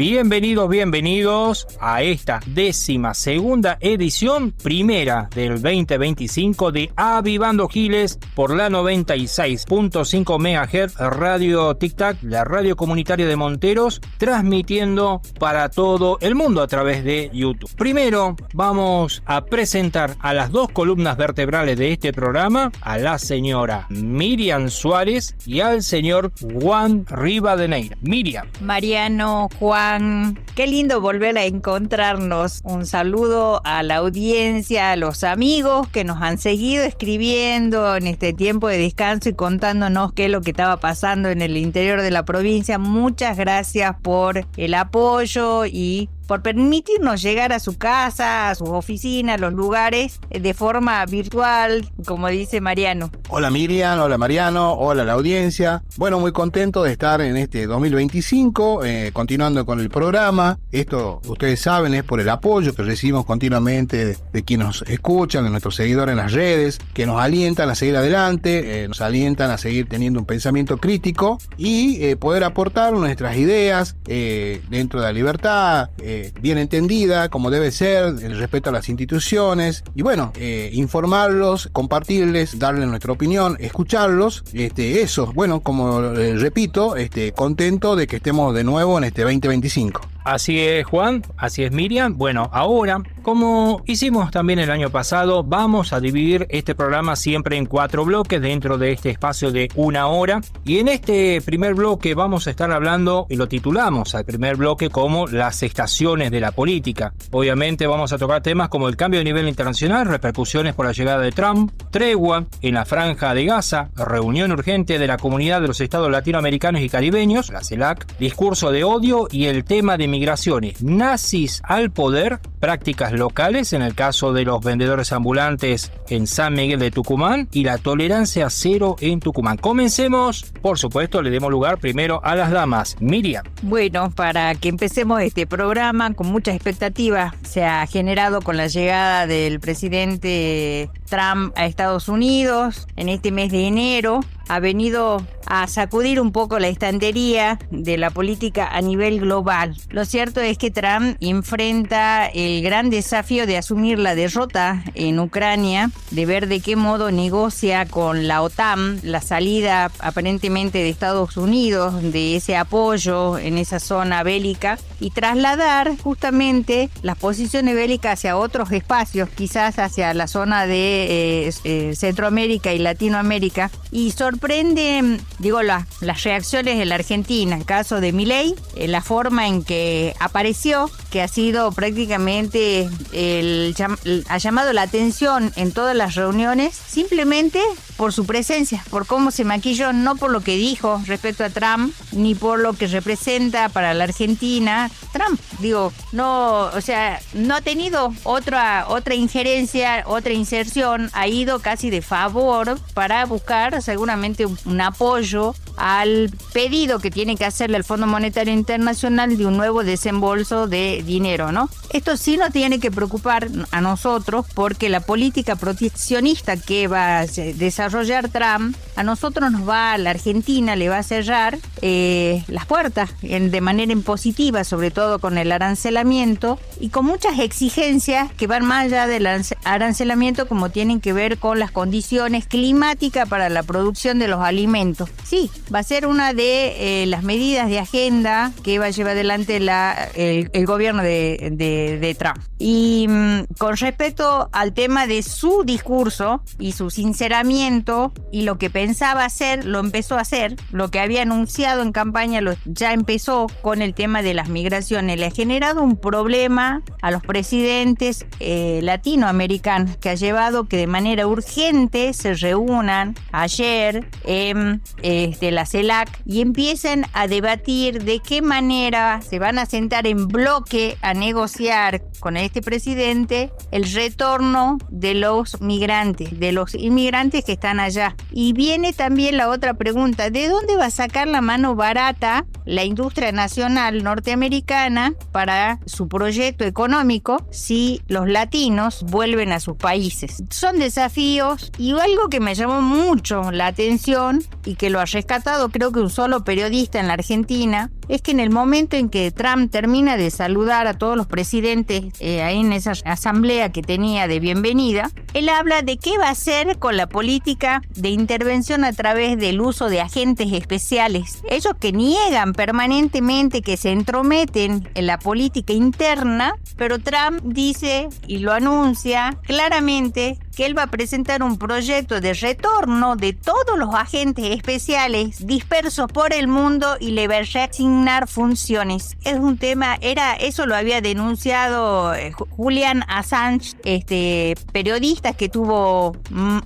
Bienvenidos a esta 12ª edición, primera del 2025 de Avivando Giles por la 96.5 MHz Radio Tic Tac, la radio comunitaria de Monteros, transmitiendo para todo el mundo a través de YouTube. Primero vamos a presentar a las dos columnas vertebrales de este programa, a la señora Miriam Suárez y al señor Juan Rivadeneira. Miriam. Mariano, Juan, qué lindo volver a encontrarnos. Un saludo a la audiencia, a los amigos que nos han seguido escribiendo en este tiempo de descanso y contándonos qué es lo que estaba pasando en el interior de la provincia. Muchas gracias por el apoyo y por permitirnos llegar a su casa, a sus oficinas, a los lugares de forma virtual, como dice Mariano. Hola Miriam, hola Mariano, hola la audiencia. Bueno, muy contento de estar en este 2025, continuando con el programa. Esto, ustedes saben, es por el apoyo que recibimos continuamente de quienes nos escuchan, de nuestros seguidores en las redes, que nos alientan a seguir adelante, nos alientan a seguir teniendo un pensamiento crítico y poder aportar nuestras ideas dentro de la libertad, bien entendida, como debe ser, el respeto a las instituciones y bueno, informarlos, compartirles, darles nuestra opinión, escucharlos, eso, bueno, como repito, contento de que estemos de nuevo en este 2025. Así es, Juan, así es, Miriam. Bueno, ahora, como hicimos también el año pasado, vamos a dividir este programa siempre en 4 bloques dentro de este espacio de 1 hora. Y en este primer bloque vamos a estar hablando, y lo titulamos al primer bloque como las estaciones de la política. Obviamente vamos a tocar temas como el cambio de nivel internacional, repercusiones por la llegada de Trump, tregua en la Franja de Gaza, reunión urgente de la Comunidad de los Estados Latinoamericanos y Caribeños, la CELAC, discurso de odio y el tema de migraciones, nazis al poder, prácticas locales en el caso de los vendedores ambulantes en San Miguel de Tucumán y la tolerancia cero en Tucumán. Comencemos, por supuesto, le demos lugar primero a las damas. Miriam. Bueno, para que empecemos este programa con muchas expectativas, se ha generado con la llegada del presidente Trump a Estados Unidos en este mes de enero. Ha venido a sacudir un poco la estantería de la política a nivel global. Lo cierto es que Trump enfrenta el gran desafío de asumir la derrota en Ucrania, de ver de qué modo negocia con la OTAN la salida aparentemente de Estados Unidos de ese apoyo en esa zona bélica y trasladar justamente las posiciones bélicas hacia otros espacios, quizás hacia la zona de Centroamérica y Latinoamérica, y sorprende, las reacciones de la Argentina, el caso de Milei, la forma en que apareció, que ha sido prácticamente ha llamado la atención en todas las reuniones, simplemente por su presencia, por cómo se maquilló, no por lo que dijo respecto a Trump, ni por lo que representa para la Argentina Trump. No ha tenido otra injerencia, otra inserción, ha ido casi de favor para buscar seguramente un apoyo al pedido que tiene que hacerle el Fondo Monetario Internacional de un nuevo desembolso de dinero, ¿no? Esto sí nos tiene que preocupar a nosotros porque la política proteccionista que va a desarrollar Trump, a nosotros a la Argentina le va a cerrar las puertas de manera impositiva, sobre todo con el arancelamiento y con muchas exigencias que van más allá del arancelamiento, como tienen que ver con las condiciones climáticas para la producción de los alimentos. Sí, va a ser una de las medidas de agenda que va a llevar adelante el gobierno de Trump. Y con respecto al tema de su discurso y su sinceramiento y lo que pensaba hacer, lo empezó a hacer. Lo que había anunciado en campaña ya empezó con el tema de las migraciones. Le ha generado un problema a los presidentes latinoamericanos que ha llevado que de manera urgente se reúnan ayer en la CELAC y empiecen a debatir de qué manera se van a sentar en bloque a negociar con este presidente el retorno de los migrantes, de los inmigrantes que están allá. Y viene también la otra pregunta, ¿de dónde va a sacar la mano barata la industria nacional norteamericana para su proyecto económico si los latinos vuelven a sus países. Son desafíos, y algo que me llamó mucho la atención y que lo ha rescatado creo que un solo periodista en la Argentina, es que en el momento en que Trump termina de saludar a todos los presidentes ahí en esa asamblea que tenía de bienvenida, él habla de qué va a hacer con la política de intervención a través del uso de agentes especiales. Ellos que niegan permanentemente que se entrometen en la política interna, pero Trump dice y lo anuncia claramente que él va a presentar un proyecto de retorno de todos los agentes especiales dispersos por el mundo y le va a reasignar funciones. Es un tema, eso lo había denunciado Julian Assange, periodista que tuvo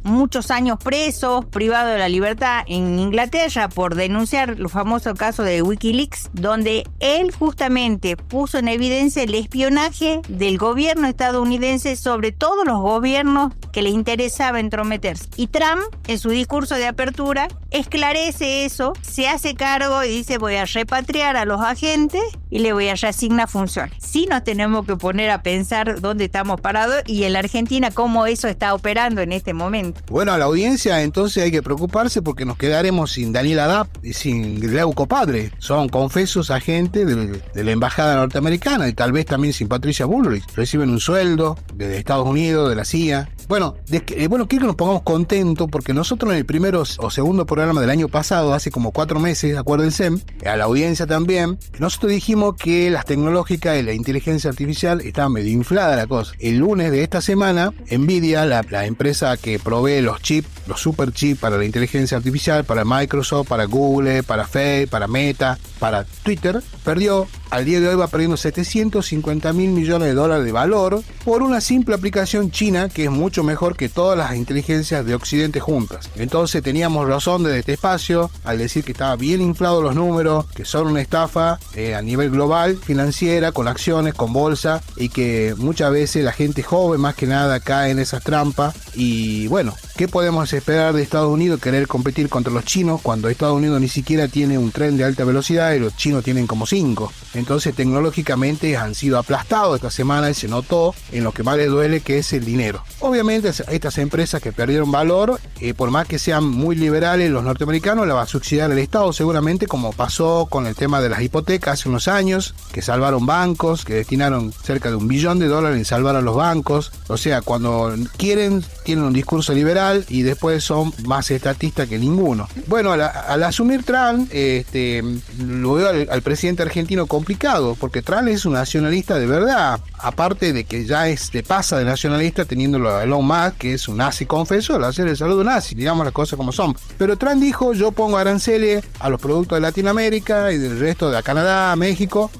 muchos años preso, privado de la libertad en Inglaterra por denunciar los famosos casos de Wikileaks, donde él justamente puso en evidencia el espionaje del gobierno estadounidense sobre todos los gobiernos que le interesaba entrometerse. Y Trump, en su discurso de apertura, esclarece eso, se hace cargo y dice: voy a repatriar a los agentes y le voy a reasignar funciones. Sí nos tenemos que poner a pensar dónde estamos parados y en la Argentina cómo eso está operando en este momento. Bueno, a la audiencia entonces hay que preocuparse porque nos quedaremos sin Daniel Adap y sin Leuco Padre. Son confesos agentes de la embajada norteamericana y tal vez también sin Patricia Bullrich. Reciben un sueldo de Estados Unidos, de la CIA. Bueno, quiero que nos pongamos contentos porque nosotros en el primero o segundo programa del año pasado, hace como 4 meses, acuérdense, a la audiencia también, nosotros dijimos que las tecnológicas y la inteligencia artificial estaban medio inflada la cosa. El lunes de esta semana, Nvidia, la empresa que provee los chips, los super chips para la inteligencia artificial, para Microsoft, para Google, para Facebook, para Meta, para Twitter, perdió, al día de hoy va perdiendo $750 mil millones de valor por una simple aplicación china que es mucho mejor que todas las inteligencias de Occidente juntas. Entonces teníamos razón desde este espacio al decir que estaba bien inflados los números, que son una estafa a nivel global, financiera, con acciones, con bolsa, y que muchas veces la gente joven más que nada cae en esas trampas. Y bueno, ¿qué podemos esperar de Estados Unidos? Querer competir contra los chinos cuando Estados Unidos ni siquiera tiene un tren de alta velocidad y los chinos tienen como 5. Entonces tecnológicamente han sido aplastados esta semana y se notó en lo que más les duele, que es el dinero. Obviamente estas empresas que perdieron valor, por más que sean muy liberales los norteamericanos, la va a subsidiar el Estado seguramente, como pasó con el tema de las hipotecas hace unos años, que salvaron bancos, que destinaron cerca de $1 billón en salvar a los bancos. O sea, cuando quieren tienen un discurso liberal y después son más estatistas que ninguno. Bueno, al asumir Trump, lo veo al presidente argentino complicado, porque Trump es un nacionalista de verdad, aparte de que ya le pasa de nacionalista teniéndolo a Elon Musk, que es un nazi confeso, al hacer el saludo nazi, digamos las cosas como son. Pero Trump dijo: yo pongo aranceles a los productos de Latinoamérica y del resto de Canadá, México,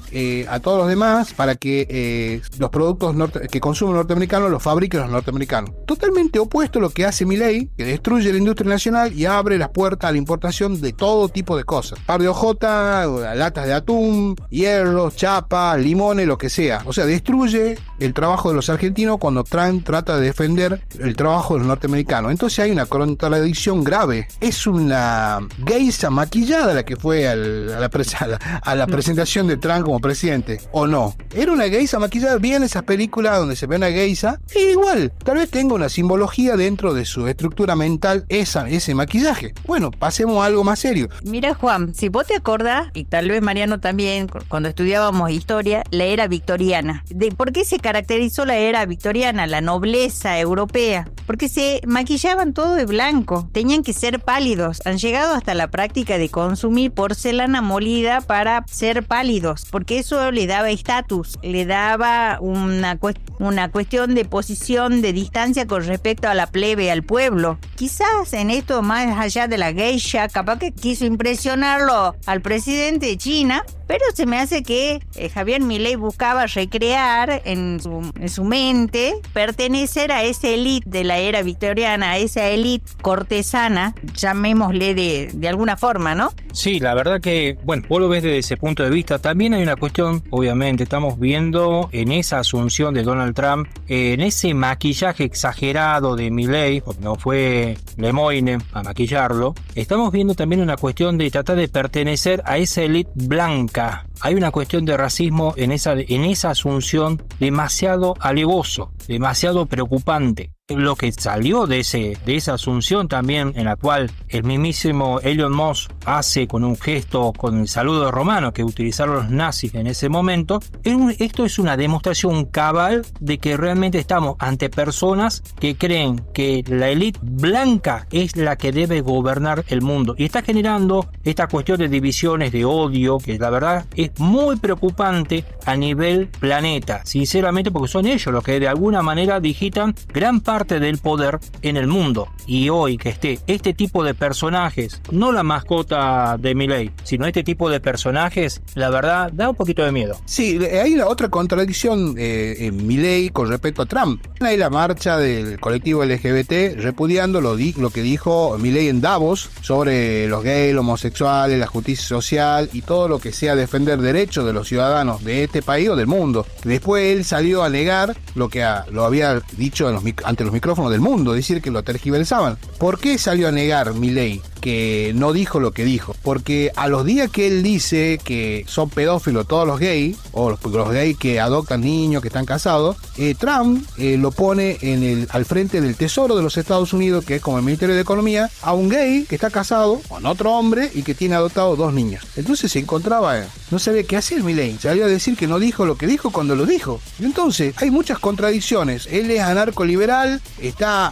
a todos los demás, para que los productos que consumen norteamericanos los fabriquen los norteamericanos. Totalmente opuesto a lo que hace Milei, que destruye la industria nacional y abre las puertas a la importación de todo tipo de cosas: par de hojotas, latas de atún, hierro, chapa, limones, lo que sea. O sea, destruye el trabajo de los argentinos cuando Trump trata de defender el trabajo de los norteamericanos. Entonces hay una contradicción grave. Es una geisha maquillada la que fue a la presentación de Trump como presidente, ¿o no? Era una geisha maquillada. Bien esas películas donde se ve una geisha, e igual, tal vez tenga una simbología dentro de su estructura mental ese maquillaje. Bueno, pasemos a algo más serio. Mira, Juan, si vos te acordás, y tal vez Mariano también, cuando estudiábamos historia, la era victoriana. ¿Por qué se caracterizó la era victoriana, la nobleza europea? Porque se maquillaban todo de blanco, tenían que ser pálidos. Han llegado hasta la práctica de consumir porcelana molida para ser pálidos, porque eso le daba estatus, le daba una cuestión de posición, de distancia con respecto a la plebe, al pueblo. Quizás en esto, más allá de la geisha, capaz que quiso impresionarlo al presidente de China pero se me hace que Javier Milei buscaba recrear en su mente pertenecer a esa élite de la era victoriana, a esa élite cortesana, llamémosle de alguna forma, ¿no? Sí, la verdad que, bueno, vos lo ves desde ese punto de vista. También hay una cuestión, obviamente, estamos viendo en esa asunción de Donald Trump, en ese maquillaje exagerado de Milei, porque no fue Lemoyne a maquillarlo, estamos viendo también una cuestión de tratar de pertenecer a esa élite blanca. Hay una cuestión de racismo en esa asunción demasiado alevoso, demasiado preocupante. Lo que salió de esa asunción también, en la cual el mismísimo Elon Musk hace con un gesto, con el saludo romano que utilizaron los nazis en ese momento, esto es una demostración cabal de que realmente estamos ante personas que creen que la élite blanca es la que debe gobernar el mundo, y está generando esta cuestión de divisiones, de odio, que la verdad es muy preocupante a nivel planeta, sinceramente, porque son ellos los que de alguna manera digitan gran parte del poder en el mundo. Y hoy que esté este tipo de personajes, no la mascota de Milei, sino este tipo de personajes, la verdad da un poquito de miedo. Sí, hay la otra contradicción en Milei con respecto a Trump. Hay la marcha del colectivo LGBT repudiando lo que dijo Milei en Davos sobre los gays, los homosexuales, la justicia social y todo lo que sea defender derechos de los ciudadanos de este país o del mundo. Después él salió a negar lo que lo había dicho ante los micrófonos del mundo, decir que lo tergiversaban. ¿Por qué salió a negar Milei que no dijo lo que dijo? Porque a los días que él dice que son pedófilos todos los gays, o los gays que adoptan niños, que están casados, Trump lo pone al frente del Tesoro de los Estados Unidos, que es como el Ministerio de Economía, a un gay que está casado con otro hombre y que tiene adoptado 2 niños. Entonces se encontraba, no sabía qué hacer Milei, salió a decir que no dijo lo que dijo cuando lo dijo. Y entonces hay muchas contradicciones. Él es anarcoliberal,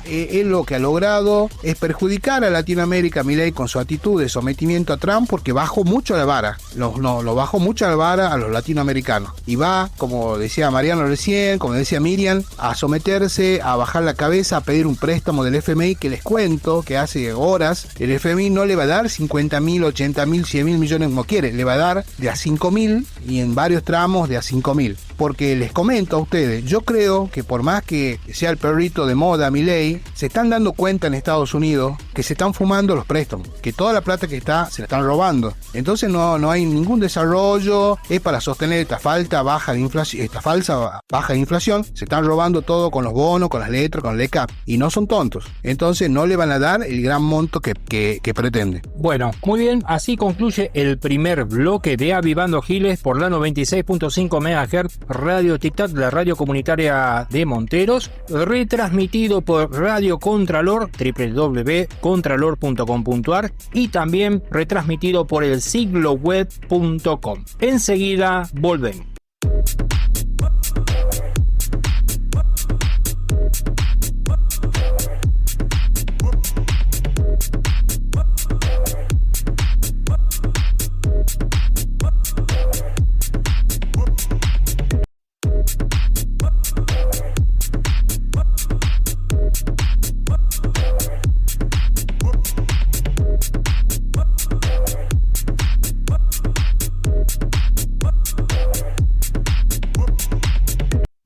él lo que ha logrado es perjudicar a Latinoamérica, Milei, con su actitud de sometimiento a Trump, porque bajó mucho la vara, lo bajó mucho la vara a los latinoamericanos, y va, como decía Mariano recién, como decía Miriam, a someterse, a bajar la cabeza, a pedir un préstamo del FMI, que les cuento que hace horas el FMI no le va a dar 50.000, 80.000, 100.000 millones como quiere, le va a dar de a 5.000 y en varios tramos de a 5.000. Porque les comento a ustedes, yo creo que por más que sea el perrito de moda Milei, se están dando cuenta en Estados Unidos que se están fumando los préstamos, que toda la plata que está se la están robando. Entonces no hay ningún desarrollo, es para sostener esta falsa baja de inflación, se están robando todo con los bonos, con las letras, con el ECAP, y no son tontos. Entonces no le van a dar el gran monto que pretende. Bueno, muy bien, así concluye el primer bloque de Avivando Giles por la 96.5 MHz Radio Tic Tac, la radio comunitaria de Monteros, retransmitido por Radio Contralor, www.contralor.com.ar, y también retransmitido por el sigloweb.com. Enseguida volvemos.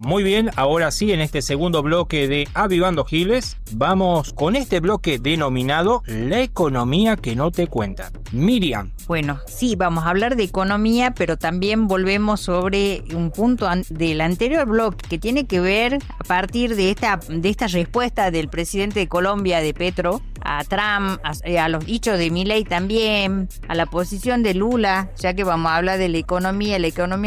Muy bien, ahora sí, en este segundo bloque de Avivando Giles, vamos con este bloque denominado La economía que no te cuentan. Miriam. Bueno, sí, vamos a hablar de economía, pero también volvemos sobre un punto del anterior bloque que tiene que ver a partir de esta respuesta del presidente de Colombia, de Petro, a Trump, a los dichos de Milei también, a la posición de Lula, ya que vamos a hablar de la economía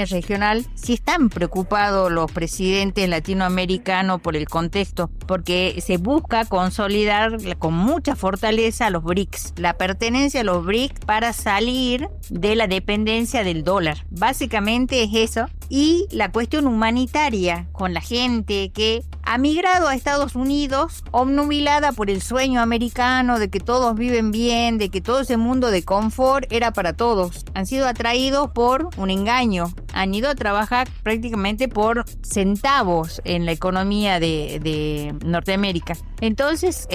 regional. Si están preocupados los presidentes latinoamericanos por el contexto, porque se busca consolidar con mucha fortaleza a los BRICS, la pertenencia a los BRICS para salir de la dependencia del dólar. Básicamente es eso. Y la cuestión humanitaria con la gente que ha migrado a Estados Unidos, obnubilada por el sueño americano de que todos viven bien, de que todo ese mundo de confort era para todos. Han sido atraídos por un engaño, han ido a trabajar prácticamente por centavos en la economía de Norteamérica. Entonces,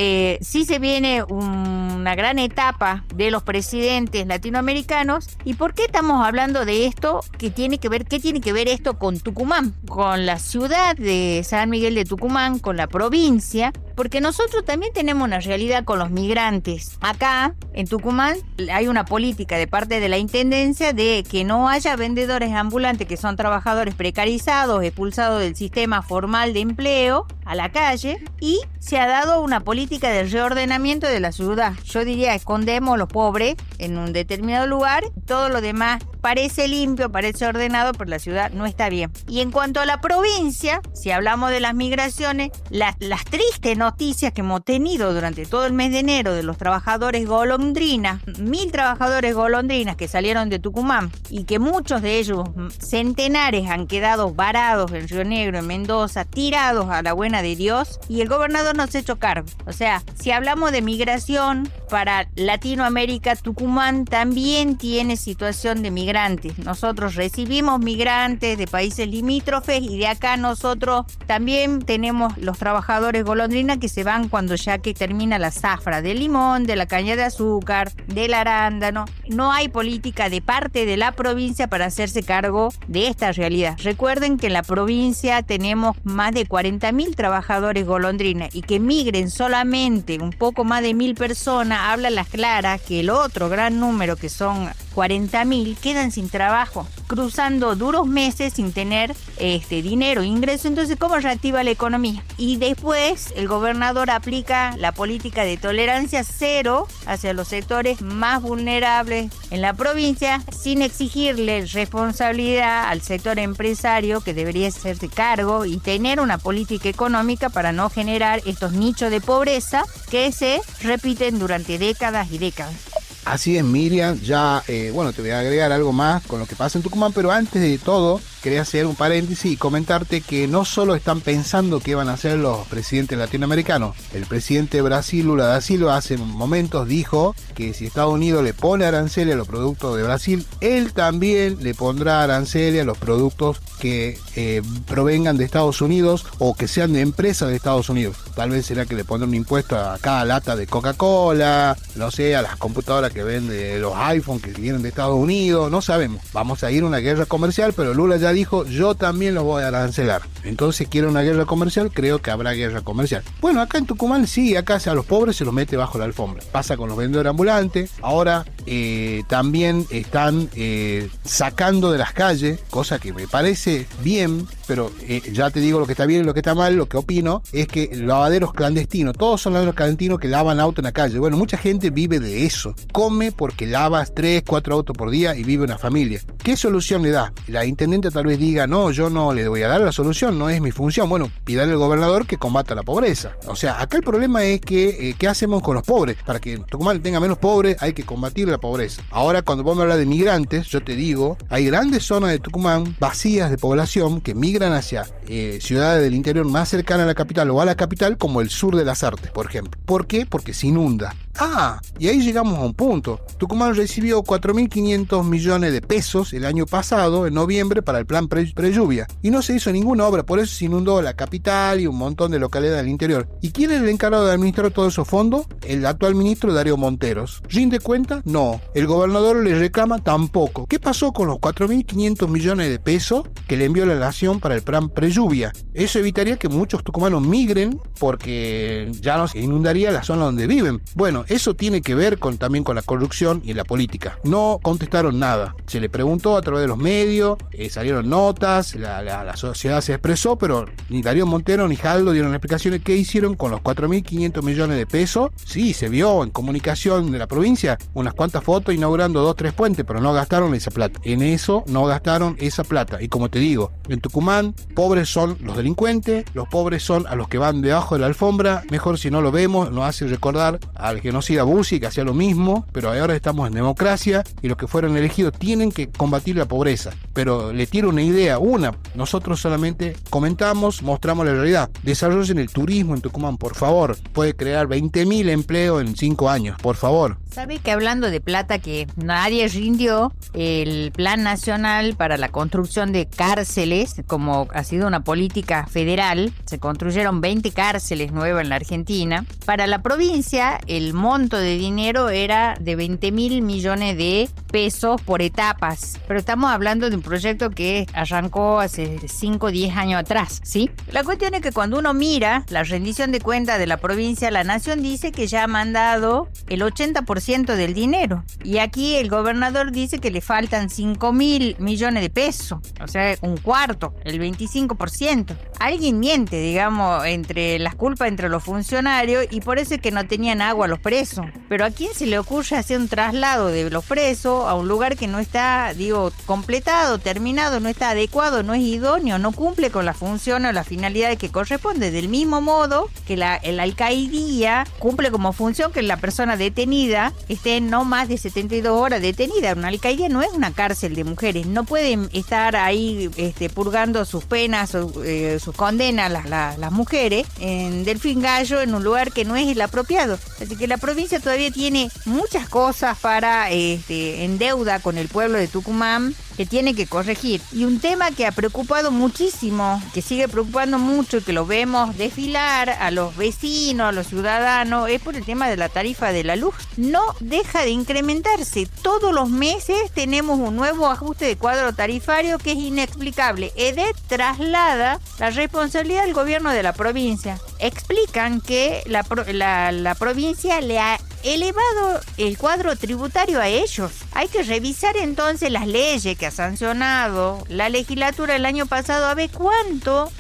sí se viene una gran etapa de los presidentes latinoamericanos. ¿Y por qué estamos hablando de esto? ¿Qué tiene que ver esto con Tucumán? Con la ciudad de San Miguel de Tucumán, con la provincia, porque nosotros también tenemos una realidad con los migrantes. Acá, en Tucumán, hay una política de parte de la Intendencia de que no haya vendedores ambulantes que son trabajadores precarizados, expulsados del sistema formal de empleo a la calle, y se ha dado una política de reordenamiento de la ciudad. Yo diría, escondemos a los pobres en un determinado lugar, todo lo demás parece limpio, parece ordenado, pero la ciudad no está bien. Y en cuanto a la provincia, si hablamos de las migraciones, las tristes noticias que hemos tenido durante todo el mes de enero de los trabajadores golondrinas, 1.000 trabajadores golondrinas que salieron de Tucumán y que muchos de ellos, centenares, han quedado varados en Río Negro, en Mendoza, tirados a la buena de Dios, y el gobernador no se ha hecho cargo. O sea, si hablamos de migración para Latinoamérica, Tucumán también tiene situación de migrantes. Nosotros recibimos migrantes de países limítrofes, y de acá nosotros también tenemos los trabajadores golondrinas que se van cuando ya que termina la zafra del limón, de la caña de azúcar, del arándano. No hay política de parte de la provincia para hacerse cargo de esta realidad. Recuerden que en la provincia tenemos más de 40.000 trabajadores golondrinas, y que migren solamente un poco más de 1.000 personas habla las claras que el otro gran número, que son 40.000, quedan sin trabajo, cruzando duros meses sin tener dinero, ingreso. Entonces, ¿cómo reactiva la economía? Y después el gobernador aplica la política de tolerancia cero hacia los sectores más vulnerables en la provincia, sin exigirle responsabilidad al sector empresario, que debería hacerse cargo y tener una política económica para no generar estos nichos de pobreza que se repiten durante décadas y décadas. Así es, Miriam. Ya, te voy a agregar algo más con lo que pasa en Tucumán, pero antes de todo, quería hacer un paréntesis y comentarte que no solo están pensando qué van a hacer los presidentes latinoamericanos. El presidente de Brasil, Lula da Silva, hace momentos dijo que si Estados Unidos le pone aranceles a los productos de Brasil, él también le pondrá aranceles a los productos que provengan de Estados Unidos o que sean de empresas de Estados Unidos. Tal vez será que le pondrá un impuesto a cada lata de Coca-Cola, no sé, a las computadoras que vende los iPhones que vienen de Estados Unidos, no sabemos. Vamos a ir a una guerra comercial, pero Lula ya dijo, yo también los voy a arancelar. Entonces, ¿quiere una guerra comercial? Creo que habrá guerra comercial. Bueno, acá en Tucumán sí, acá a los pobres se los mete bajo la alfombra. Pasa con los vendedores ambulantes. Ahora también están sacando de las calles, cosa que me parece bien, pero ya te digo lo que está bien y lo que está mal. Lo que opino es que lavaderos clandestinos, todos son lavaderos clandestinos que lavan auto en la calle. Bueno, mucha gente vive de eso. Come porque lavas 3, 4 autos por día y vive una familia. ¿Qué solución le da? La intendente tal vez diga, no, yo no le voy a dar la solución, no es mi función. Bueno, pídale al gobernador que combata la pobreza. O sea, acá el problema es que, ¿qué hacemos con los pobres? Para que Tucumán tenga menos pobres, hay que combatir la pobreza. Ahora, cuando vos me hablas de migrantes, yo te digo, hay grandes zonas de Tucumán vacías de población que migran hacia ciudades del interior más cercanas a la capital o a la capital, como el sur de las Artes, por ejemplo. ¿Por qué? Porque se inunda. Y ahí llegamos a un punto. Tucumán recibió 4.500 millones de pesos el año pasado, en noviembre, para el plan pre-lluvia. Y no se hizo ninguna obra, por eso se inundó la capital y un montón de localidades del interior. ¿Y quién es el encargado de administrar todos esos fondos? El actual ministro Darío Monteros. ¿Rinde cuenta? No. El gobernador le reclama tampoco. ¿Qué pasó con los 4.500 millones de pesos que le envió la nación para el plan pre-lluvia? Eso evitaría que muchos tucumanos migren, porque ya no se inundaría la zona donde viven. Bueno, eso tiene que ver también con la corrupción y la política. No contestaron nada. Se le preguntó a través de los medios, salieron notas, la sociedad se expresó, pero ni Darío Montero ni Jaldo dieron explicaciones qué hicieron con los 4.500 millones de pesos. Sí, se vio en comunicación de la provincia unas cuantas fotos inaugurando 2, 3 puentes, pero no gastaron esa plata. En eso no gastaron esa plata. Y como te digo, en Tucumán, pobres son los delincuentes, los pobres son a los que van debajo de la alfombra. Mejor si no lo vemos, nos hace recordar al genocida Bussi, que hacía lo mismo, pero ahora estamos en democracia y los que fueron elegidos tienen que combatir la pobreza. Pero le tiro una idea, nosotros solamente comentamos, mostramos la realidad. Desarrollen el turismo en Tucumán, por favor. Puede crear 20.000 empleos en 5 años, por favor. Sabe que hablando de plata que nadie rindió, el Plan Nacional para la Construcción de Cárceles, como ha sido una política federal, se construyeron 20 cárceles nuevas en la Argentina. Para la provincia, el monto de dinero era de 20.000 millones de pesos por etapas. Pero estamos hablando de un proyecto que arrancó hace 5 o 10 años atrás, ¿sí? La cuestión es que cuando uno mira la rendición de cuentas de la provincia, la Nación dice que ya ha mandado el 80% del dinero. Y aquí el gobernador dice que le faltan 5.000 millones de pesos. O sea, un cuarto, el 25%. Alguien miente, digamos, entre las culpas entre los funcionarios y por eso es que no tenían agua los presos. Pero ¿a quién se le ocurre hacer un traslado de los presos a un lugar que no está, completado, terminado, no está adecuado, no es idóneo, no cumple con la función o la finalidad que corresponde? Del mismo modo que la alcaidía cumple como función que la persona detenida esté no más de 72 horas detenida. Una alcaidía no es una cárcel de mujeres, no pueden estar ahí purgando sus penas o sus condenas las mujeres en Delfín Gallo, en un lugar que no es el apropiado. Así que la provincia todavía tiene muchas cosas para en deuda con el pueblo de Tucumán que tiene que corregir. Y un tema que ha preocupado muchísimo, que sigue preocupando mucho y que lo vemos desfilar a los vecinos, a los ciudadanos, es por el tema de la tarifa de la luz. No deja de incrementarse. Todos los meses tenemos un nuevo ajuste de cuadro tarifario que es inexplicable. EDET traslada la responsabilidad del gobierno de la provincia. Explican que la provincia le ha elevado el cuadro tributario a ellos. Hay que revisar entonces las leyes que ha sancionado la legislatura el año pasado a ver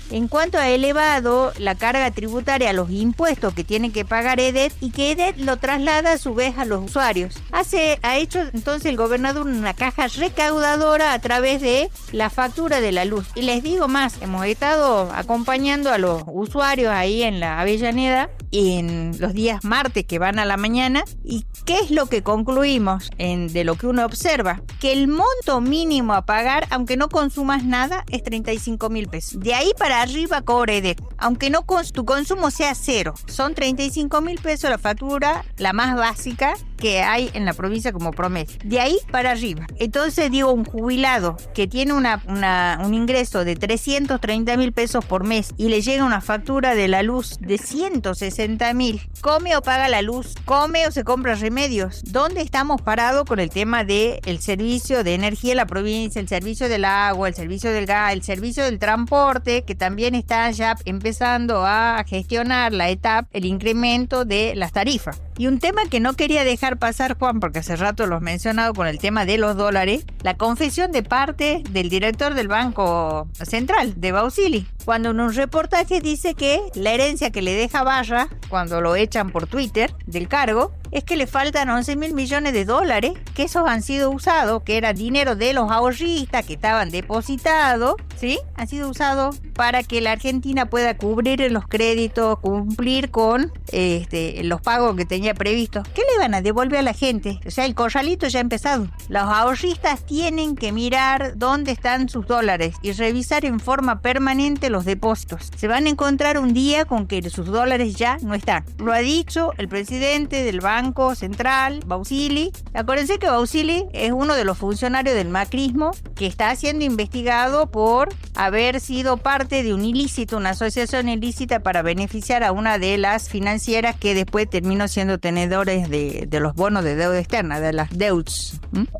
en cuánto ha elevado la carga tributaria a los impuestos que tiene que pagar EDET y que EDET lo traslada a su vez a los usuarios. Ha hecho entonces el gobernador una caja recaudadora a través de la factura de la luz. Y les digo más, hemos estado acompañando a los usuarios ahí en la Avellaneda en los días martes que van a la mañana. ¿Y qué es lo que concluimos de lo que uno observa? Que el monto mínimo a pagar, aunque no consumas nada, es 35.000 pesos. De ahí para arriba cobra EDET. Aunque tu consumo sea cero, son 35.000 pesos la factura, la más básica que hay en la provincia como promedio. De ahí para arriba. Entonces un jubilado que tiene un ingreso de 330.000 pesos por mes y le llega una factura de la luz de 160.000, ¿come o paga la luz? ¿Come o se compra remedios? ¿Dónde estamos parados con el tema del servicio de energía en la provincia, el servicio del agua, el servicio del gas, el servicio del transporte, que también está ya empezando a gestionar la etapa, el incremento de las tarifas? Y un tema que no quería dejar pasar, Juan, porque hace rato lo has mencionado con el tema de los dólares, la confesión de parte del director del Banco Central, de Bausili, cuando en un reportaje dice que la herencia que le deja Barra, cuando lo echan por Twitter del cargo, es que le faltan 11.000 millones de dólares, que esos han sido usados, que era dinero de los ahorristas que estaban depositados, ¿sí? Han sido usados para que la Argentina pueda cubrir los créditos, cumplir con los pagos que tenía previstos. ¿Qué le van a devolver a la gente? O sea, el corralito ya ha empezado. Los ahorristas tienen que mirar dónde están sus dólares y revisar en forma permanente los depósitos. Se van a encontrar un día con que sus dólares ya no están. Lo ha dicho el presidente del Banco Central, Bausili. Acuérdense que Bausili es uno de los funcionarios del macrismo que está siendo investigado por haber sido parte de un ilícito, una asociación ilícita para beneficiar a una de las financieras que después terminó siendo tenedores de los bonos de deuda externa, de las DEUTS.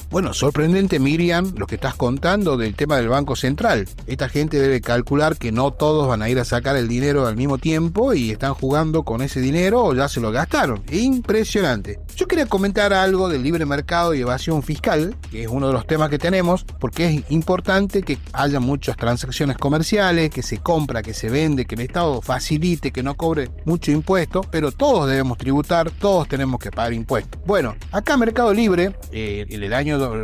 Bueno, sorprendente, Miriam, lo que estás contando del tema del Banco Central. Esta gente debe calcular que no todos van a ir a sacar el dinero al mismo tiempo y están jugando con ese dinero o ya se lo gastaron. Impresionante. Yo quería comentar algo del libre mercado y evasión fiscal, que es uno de los temas que tenemos, porque es importante que haya muchas transacciones comerciales, que se compra, que se vende, que el Estado facilite, que no cobre mucho impuesto, pero todos debemos tributar, todos tenemos que pagar impuestos. Bueno, acá Mercado Libre,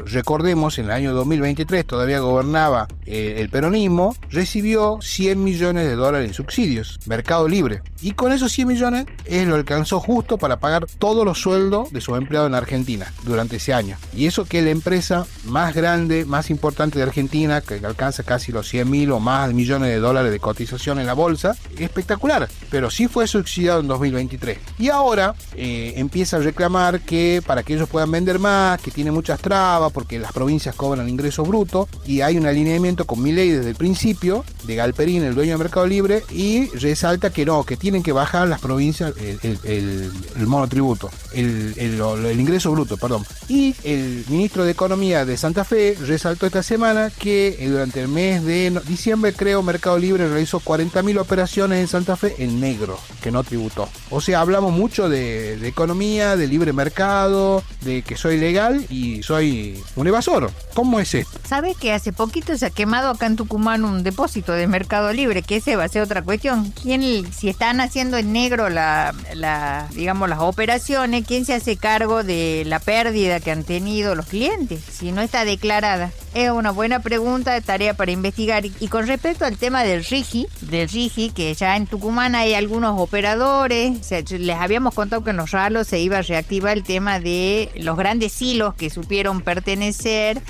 recordemos, en el año 2023 todavía gobernaba el peronismo, recibió 100 millones de dólares en subsidios, Mercado Libre, y con esos 100 millones lo alcanzó justo para pagar todos los sueldos de sus empleados en Argentina durante ese año. Y eso que es la empresa más grande, más importante de Argentina, que alcanza casi los 100.000 o más millones de dólares de cotización en la bolsa, espectacular, pero sí fue subsidiado en 2023. Y ahora, empieza a reclamar que para que ellos puedan vender más, que tiene muchas trabas porque las provincias cobran ingresos brutos, y hay un alineamiento con Milei desde el principio, de Galperín, el dueño de Mercado Libre, y resalta que no, que tienen que bajar las provincias el monotributo, el ingreso bruto, perdón. Y el ministro de Economía de Santa Fe resaltó esta semana que durante el mes de diciembre, creo, Mercado Libre realizó 40.000 operaciones en Santa Fe en negro, que no tributó. O sea, hablamos mucho de economía, de libre mercado, de que soy legal y soy un evasor. ¿Cómo es esto? ¿Sabes que hace poquito se ha quemado acá en Tucumán un depósito de Mercado Libre? Que ese va a ser otra cuestión. Si están haciendo en negro digamos, las operaciones, ¿quién se hace cargo de la pérdida que han tenido los clientes si no está declarada? Es una buena pregunta, de tarea para investigar. Y con respecto al tema del RIGI, que ya en Tucumán hay algunos operadores, o sea, les habíamos contado que en los ralos se iba a reactivar el tema de los grandes silos que supieron pertenecer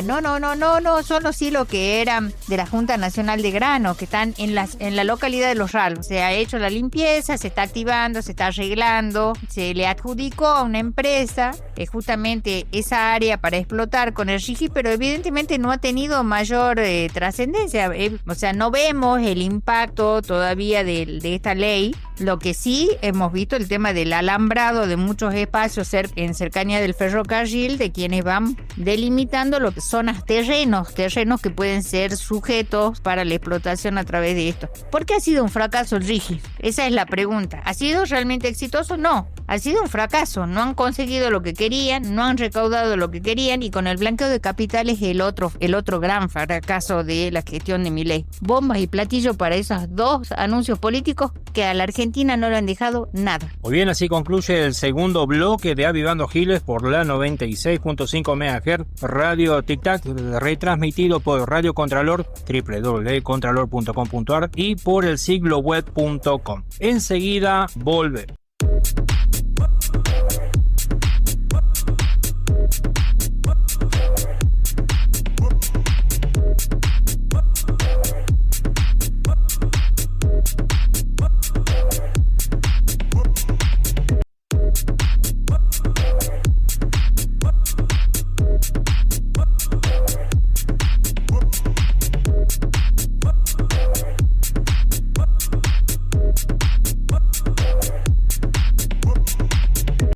no, son los silos que eran de la Junta Nacional de Granos, que están en la localidad de Los Ralos. Se ha hecho la limpieza, se está activando, se está arreglando, se le adjudicó a una empresa justamente esa área para explotar con el RIGI, pero evidentemente no ha tenido mayor trascendencia. O sea, no vemos el impacto todavía de esta ley. Lo que sí hemos visto el tema del alambrado de muchos espacios en cercanía del ferrocarril, de quienes van delimitando lo que son terrenos que pueden ser sujetos para la explotación a través de esto. ¿Por qué ha sido un fracaso el RIGI? Esa es la pregunta. ¿Ha sido realmente exitoso? No. Ha sido un fracaso. No han conseguido lo que querían, no han recaudado lo que querían, y con el blanqueo de capitales el otro gran fracaso de la gestión de Milei. Bombas y platillos para esos dos anuncios políticos que a la Argentina no le han dejado nada. Muy bien, así concluye el segundo bloque de Avivando Giles por la 96.5 MHz Radio Tic Tac, retransmitido por Radio Contralor, www.contralor.com.ar, y por el sigloweb.com. Enseguida volvemos.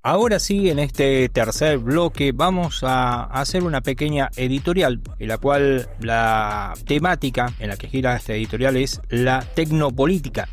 Ahora sí, en este tercer bloque vamos a hacer una pequeña editorial, en la cual la temática en la que gira esta editorial es la tecnopolítica.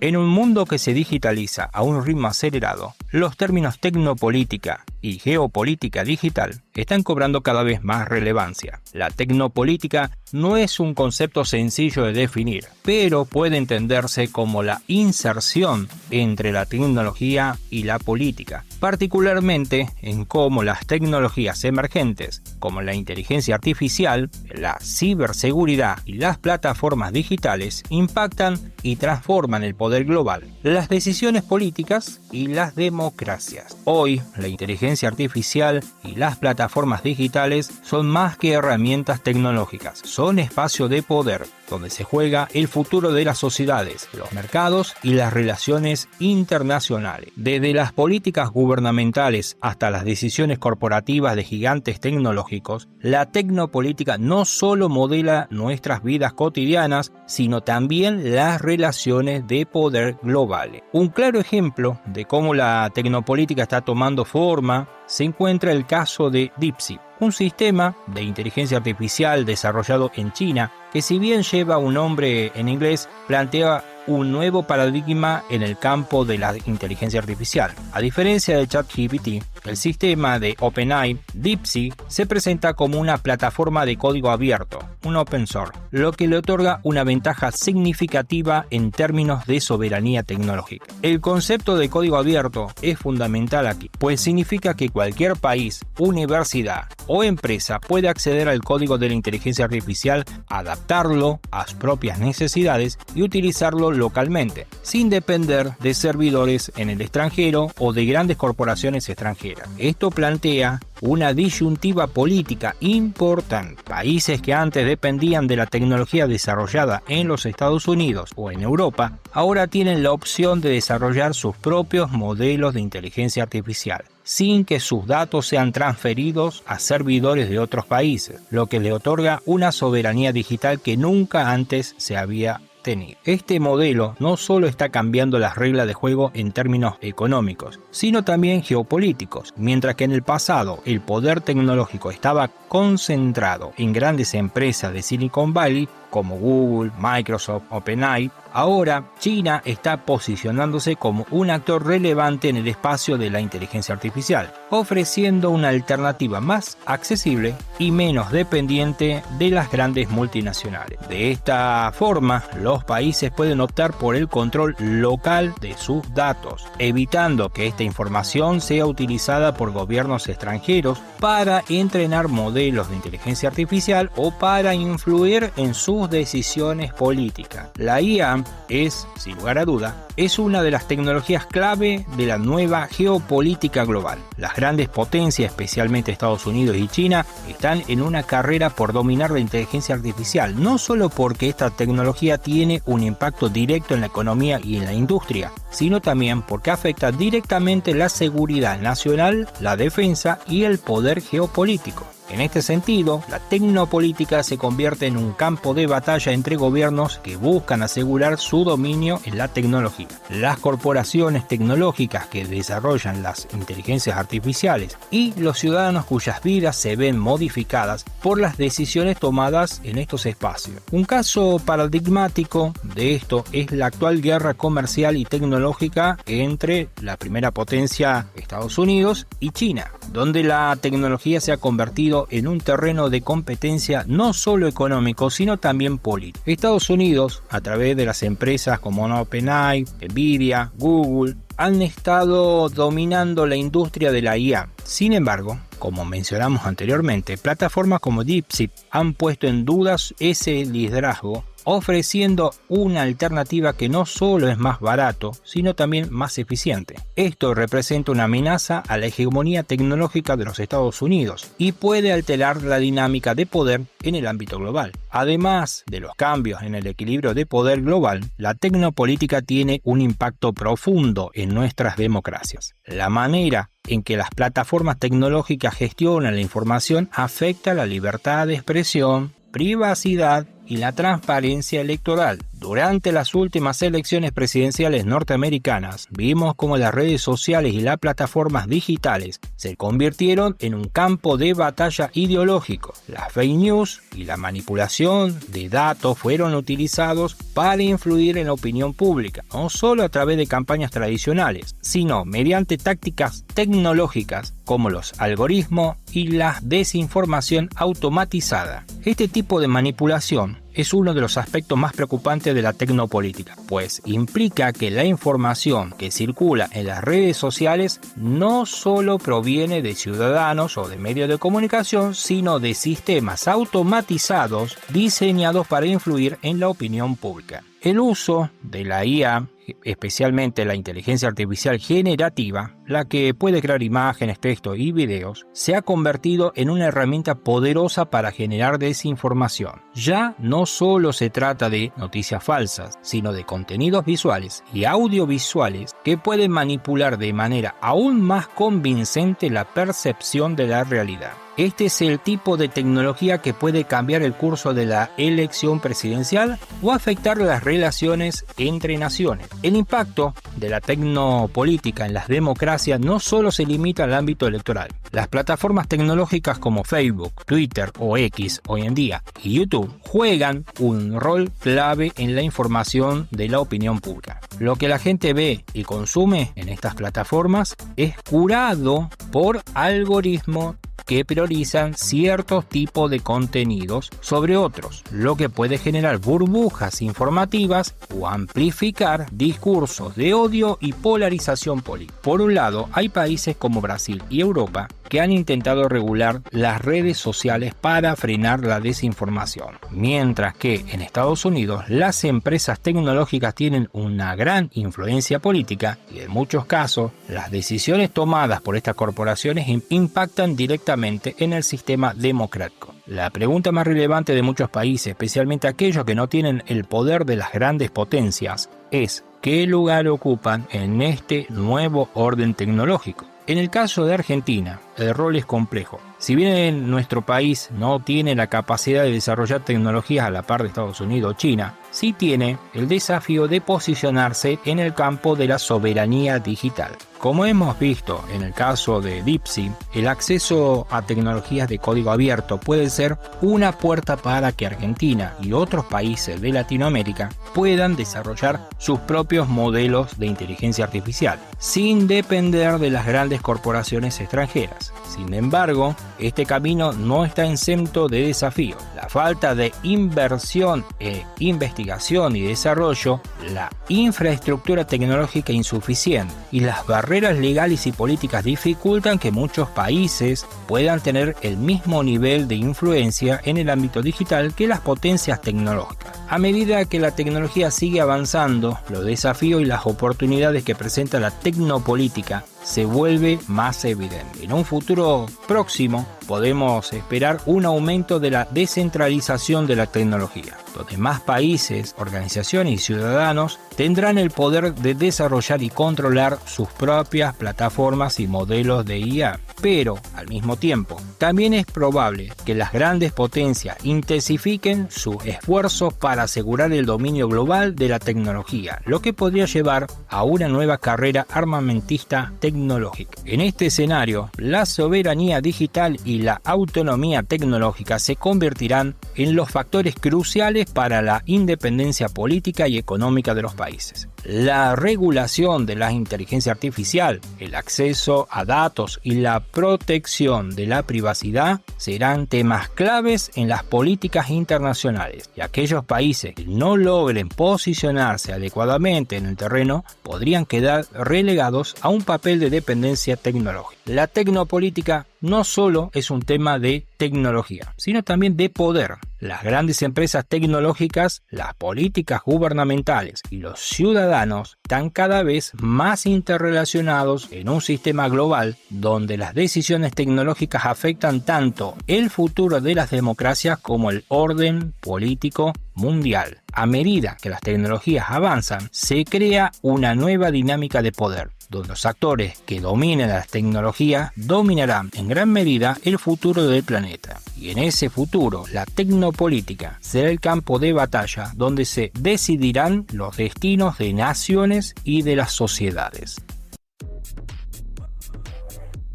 En un mundo que se digitaliza a un ritmo acelerado, los términos tecnopolítica y geopolítica digital están cobrando cada vez más relevancia. La tecnopolítica no es un concepto sencillo de definir, pero puede entenderse como la inserción entre la tecnología y la política, particularmente en cómo las tecnologías emergentes, como la inteligencia artificial, la ciberseguridad y las plataformas digitales, impactan y transforman el poder global, las decisiones políticas y las democracias. Hoy, la inteligencia artificial y las plataformas digitales son más que herramientas tecnológicas, son espacios de poder donde se juega el futuro de las sociedades, los mercados y las relaciones internacionales. Desde las políticas gubernamentales hasta las decisiones corporativas de gigantes tecnológicos, la tecnopolítica no solo modela nuestras vidas cotidianas, sino también las relaciones de poder globales. Un claro ejemplo de cómo la tecnopolítica está tomando forma se encuentra el caso de DeepSeek, un sistema de inteligencia artificial desarrollado en China que, si bien lleva un nombre en inglés, plantea un nuevo paradigma en el campo de la inteligencia artificial. A diferencia de ChatGPT, el sistema de OpenAI, DeepSeek, se presenta como una plataforma de código abierto, un open source, lo que le otorga una ventaja significativa en términos de soberanía tecnológica. El concepto de código abierto es fundamental aquí, pues significa que cualquier país, universidad o empresa puede acceder al código de la inteligencia artificial, adaptarlo a sus propias necesidades y utilizarlo localmente, sin depender de servidores en el extranjero o de grandes corporaciones extranjeras. Esto plantea una disyuntiva política importante. Países que antes dependían de la tecnología desarrollada en los Estados Unidos o en Europa, ahora tienen la opción de desarrollar sus propios modelos de inteligencia artificial, sin que sus datos sean transferidos a servidores de otros países, lo que le otorga una soberanía digital que nunca antes se había tenido. Este modelo no solo está cambiando las reglas de juego en términos económicos, sino también geopolíticos. Mientras que en el pasado el poder tecnológico estaba concentrado en grandes empresas de Silicon Valley como Google, Microsoft, OpenAI, ahora China está posicionándose como un actor relevante en el espacio de la inteligencia artificial, ofreciendo una alternativa más accesible y menos dependiente de las grandes multinacionales. De esta forma, los países pueden optar por el control local de sus datos, evitando que esta información sea utilizada por gobiernos extranjeros para entrenar modelos de inteligencia artificial o para influir en sus decisiones políticas. La IA es, sin lugar a duda, es una de las tecnologías clave de la nueva geopolítica global. Las grandes potencias, especialmente Estados Unidos y China, están en una carrera por dominar la inteligencia artificial, no solo porque esta tecnología tiene un impacto directo en la economía y en la industria, sino también porque afecta directamente la seguridad nacional, la defensa y el poder geopolítico. En este sentido, la tecnopolítica se convierte en un campo de batalla entre gobiernos que buscan asegurar su dominio en la tecnología. Las corporaciones tecnológicas que desarrollan las inteligencias artificiales y los ciudadanos cuyas vidas se ven modificadas por las decisiones tomadas en estos espacios. Un caso paradigmático de esto es la actual guerra comercial y tecnológica entre la primera potencia, Estados Unidos, y China, donde la tecnología se ha convertido en un terreno de competencia no solo económico, sino también político. Estados Unidos, a través de las empresas como OpenAI, Nvidia, Google, han estado dominando la industria de la IA. Sin embargo, como mencionamos anteriormente, plataformas como DeepSeek han puesto en dudas ese liderazgo, ofreciendo una alternativa que no solo es más barato, sino también más eficiente. Esto representa una amenaza a la hegemonía tecnológica de los Estados Unidos y puede alterar la dinámica de poder en el ámbito global. Además de los cambios en el equilibrio de poder global, la tecnopolítica tiene un impacto profundo en nuestras democracias. La manera en que las plataformas tecnológicas gestionan la información afecta la libertad de expresión, privacidad y la transparencia electoral. Durante las últimas elecciones presidenciales norteamericanas, vimos cómo las redes sociales y las plataformas digitales se convirtieron en un campo de batalla ideológico. Las fake news y la manipulación de datos fueron utilizados para influir en la opinión pública, no solo a través de campañas tradicionales, sino mediante tácticas tecnológicas como los algoritmos y la desinformación automatizada. Este tipo de manipulación es uno de los aspectos más preocupantes de la tecnopolítica, pues implica que la información que circula en las redes sociales no solo proviene de ciudadanos o de medios de comunicación, sino de sistemas automatizados diseñados para influir en la opinión pública. El uso de la IA, especialmente la inteligencia artificial generativa, la que puede crear imágenes, textos y videos, se ha convertido en una herramienta poderosa para generar desinformación. Ya no solo se trata de noticias falsas, sino de contenidos visuales y audiovisuales que pueden manipular de manera aún más convincente la percepción de la realidad. Este es el tipo de tecnología que puede cambiar el curso de la elección presidencial o afectar las relaciones entre naciones. El impacto de la tecnopolítica en las democracias no solo se limita al ámbito electoral. Las plataformas tecnológicas como Facebook, Twitter o X hoy en día y YouTube juegan un rol clave en la información de la opinión pública. Lo que la gente ve y consume en estas plataformas es curado por algoritmos que priorizan ciertos tipos de contenidos sobre otros, lo que puede generar burbujas informativas o amplificar discursos de odio y polarización política. Por un lado, hay países como Brasil y Europa que han intentado regular las redes sociales para frenar la desinformación, mientras que en Estados Unidos las empresas tecnológicas tienen una gran influencia política y en muchos casos las decisiones tomadas por estas corporaciones impactan directamente en el sistema democrático. La pregunta más relevante de muchos países, especialmente aquellos que no tienen el poder de las grandes potencias, es ¿qué lugar ocupan en este nuevo orden tecnológico? En el caso de Argentina, el rol es complejo. Si bien nuestro país no tiene la capacidad de desarrollar tecnologías a la par de Estados Unidos o China, sí tiene el desafío de posicionarse en el campo de la soberanía digital. Como hemos visto en el caso de DeepSeek, el acceso a tecnologías de código abierto puede ser una puerta para que Argentina y otros países de Latinoamérica puedan desarrollar sus propios modelos de inteligencia artificial, sin depender de las grandes corporaciones extranjeras. Sin embargo, este camino no está exento de desafíos. La falta de inversión e investigación y desarrollo, la infraestructura tecnológica insuficiente y las barreras legales y políticas dificultan que muchos países puedan tener el mismo nivel de influencia en el ámbito digital que las potencias tecnológicas. A medida que la tecnología sigue avanzando, los desafíos y las oportunidades que presenta la tecnopolítica se vuelve más evidente. En un futuro próximo podemos esperar un aumento de la descentralización de la tecnología, donde más países, organizaciones y ciudadanos tendrán el poder de desarrollar y controlar sus propias plataformas y modelos de IA. Pero, al mismo tiempo, también es probable que las grandes potencias intensifiquen sus esfuerzos para asegurar el dominio global de la tecnología, lo que podría llevar a una nueva carrera armamentista tecnológica. En este escenario, la soberanía digital y la autonomía tecnológica se convertirán en los factores cruciales para la independencia política y económica de los países. La regulación de la inteligencia artificial, el acceso a datos y la protección de la privacidad serán temas claves en las políticas internacionales, y aquellos países que no logren posicionarse adecuadamente en el terreno podrían quedar relegados a un papel de dependencia tecnológica. La tecnopolítica no solo es un tema de tecnología, sino también de poder. Las grandes empresas tecnológicas, las políticas gubernamentales y los ciudadanos están cada vez más interrelacionados en un sistema global donde las decisiones tecnológicas afectan tanto el futuro de las democracias como el orden político mundial. A medida que las tecnologías avanzan, se crea una nueva dinámica de poder, donde los actores que dominen las tecnologías dominarán en gran medida el futuro del planeta. Y en ese futuro, la tecnopolítica será el campo de batalla donde se decidirán los destinos de naciones y de las sociedades.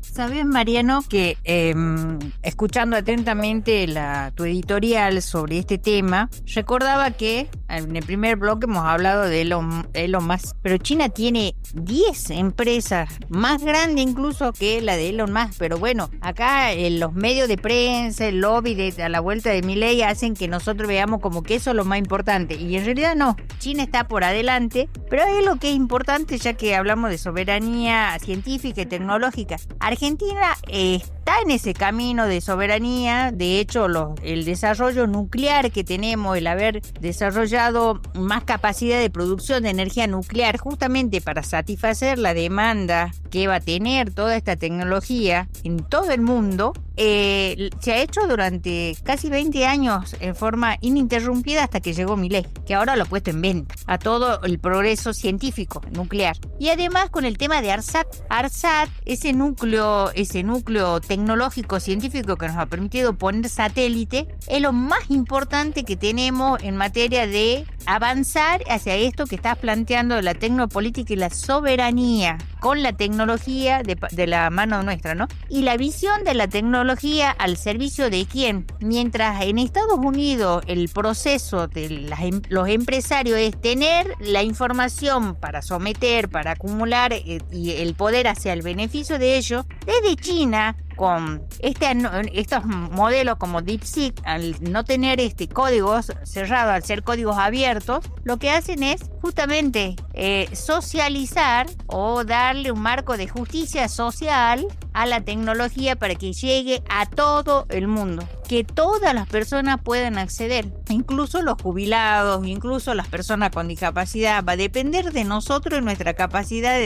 Sabes, Mariano, que escuchando atentamente tu editorial sobre este tema, recordaba que en el primer bloque hemos hablado de Elon Musk, pero China tiene 10 empresas, más grandes incluso que la de Elon Musk, pero bueno, acá los medios de prensa, el lobby a la vuelta de Milei hacen que nosotros veamos como que eso es lo más importante, y en realidad no, China está por adelante, pero es lo que es importante ya que hablamos de soberanía científica y tecnológica. Argentina está en ese camino de soberanía. De hecho, el desarrollo nuclear que tenemos, el haber desarrollado más capacidad de producción de energía nuclear justamente para satisfacer la demanda que va a tener toda esta tecnología en todo el mundo, se ha hecho durante casi 20 años en forma ininterrumpida hasta que llegó Milei, que ahora lo ha puesto en venta a todo el progreso científico nuclear. Y además con el tema de ARSAT, ese núcleo tecnológico científico que nos ha permitido poner satélite, es lo más importante que tenemos en materia de avanzar hacia esto que estás planteando de la tecnopolítica y la soberanía con la tecnología de la mano nuestra, ¿no? Y la visión de la tecnología al servicio de quién. Mientras en Estados Unidos el proceso de los empresarios es tener la información para someter, para acumular y el poder hacia el beneficio de ellos, desde China, con estos modelos como DeepSeek, al no tener códigos cerrados, al ser códigos abiertos, lo que hacen es justamente socializar o darle un marco de justicia social a la tecnología para que llegue a todo el mundo, que todas las personas puedan acceder, incluso los jubilados, incluso las personas con discapacidad. Va a depender de nosotros y nuestra capacidad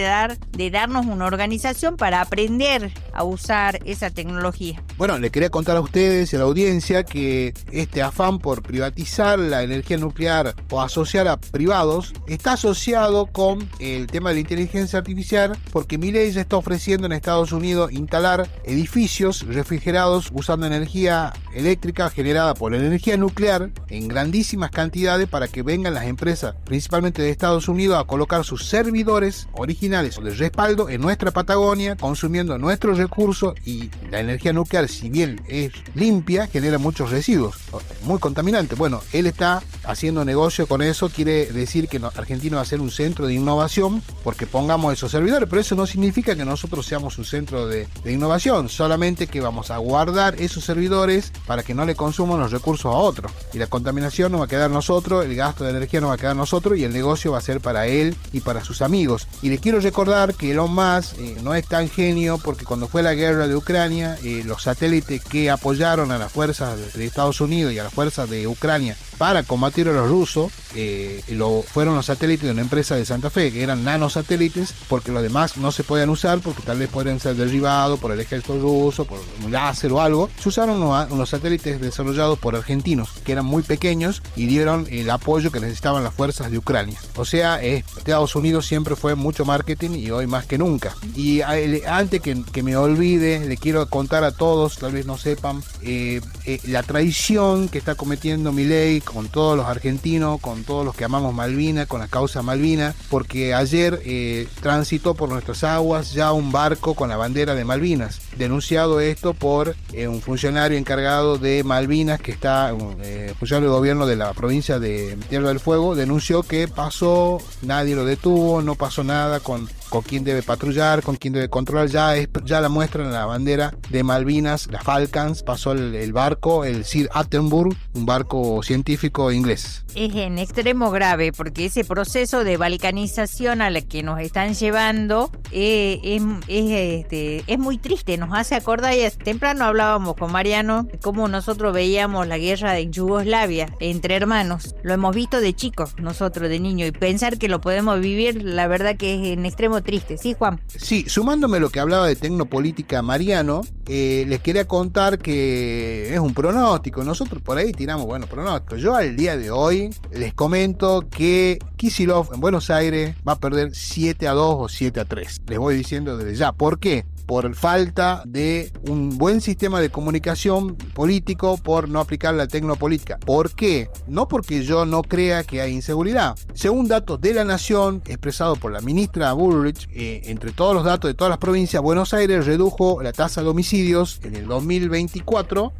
de darnos una organización para aprender a usar esa tecnología. Bueno, le quería contar a ustedes y a la audiencia que este afán por privatizar la energía nuclear o asociar a privados está asociado con el tema de la inteligencia artificial, porque Milei ya está ofreciendo en Estados Unidos instalar edificios refrigerados usando energía eléctrica generada por la energía nuclear en grandísimas cantidades para que vengan las empresas, principalmente de Estados Unidos, a colocar sus servidores originales o de respaldo en nuestra Patagonia, consumiendo nuestros recursos. Y la energía nuclear, si bien es limpia, genera muchos residuos, muy contaminante. Bueno, él está haciendo negocio con eso. Quiere decir que Argentina va a ser un centro de innovación porque pongamos esos servidores, pero eso no significa que nosotros seamos un centro de innovación, solamente que vamos a guardar esos servidores para que no le consuman los recursos a otros, y la contaminación no va a quedar nosotros, el gasto de energía no va a quedar nosotros, y el negocio va a ser para él y para sus amigos. Y les quiero recordar que Elon Musk no es tan genio, porque cuando fue la guerra de Ucrania, los satélites que apoyaron a las fuerzas de Estados Unidos y a las fuerzas de Ucrania para combatir a los rusos, fueron los satélites de una empresa de Santa Fe, que eran nanosatélites, porque los demás no se podían usar, porque tal vez podrían ser derribados por el ejército ruso, por un láser o algo. Se usaron unos satélites desarrollados por argentinos, que eran muy pequeños y dieron el apoyo que necesitaban las fuerzas de Ucrania. O sea, Estados Unidos siempre fue mucho marketing, y hoy más que nunca. Y antes que me olvide, le quiero contar a todos, tal vez no sepan, la traición que está cometiendo Milei con todos los argentinos, con todos los que amamos Malvinas, con la causa Malvinas, porque ayer transitó por nuestras aguas ya un barco con la bandera de Malvinas. Denunciado esto por un funcionario encargado de Malvinas, que está, funcionario de gobierno de la provincia de Tierra del Fuego, denunció que pasó, nadie lo detuvo, no pasó nada con quién debe patrullar, con quién debe controlar. Ya la muestran en la bandera de Malvinas, la Falcons, pasó el barco, el Sir Attenborough, un barco científico inglés. Es en extremo grave, porque ese proceso de balcanización a la que nos están llevando es muy triste. Nos hace acordar, y temprano hablábamos con Mariano, cómo nosotros veíamos la guerra de Yugoslavia entre hermanos. Lo hemos visto de chicos, nosotros de niños, y pensar que lo podemos vivir, la verdad que es en extremo triste. ¿Sí, Juan? Sí, sumándome lo que hablaba de tecnopolítica Mariano, les quería contar que es un pronóstico. Nosotros por ahí tiramos pronósticos. Yo al día de hoy les comento que Kicillof en Buenos Aires va a perder 7-2 o 7-3. Les voy diciendo desde ya. ¿Por qué? Por falta de un buen sistema de comunicación político, por no aplicar la tecnopolítica. ¿Por qué? No porque yo no crea que hay inseguridad. Según datos de La Nación, expresado por la ministra Bullrich, entre todos los datos de todas las provincias, Buenos Aires redujo la tasa de homicidios en el 2024,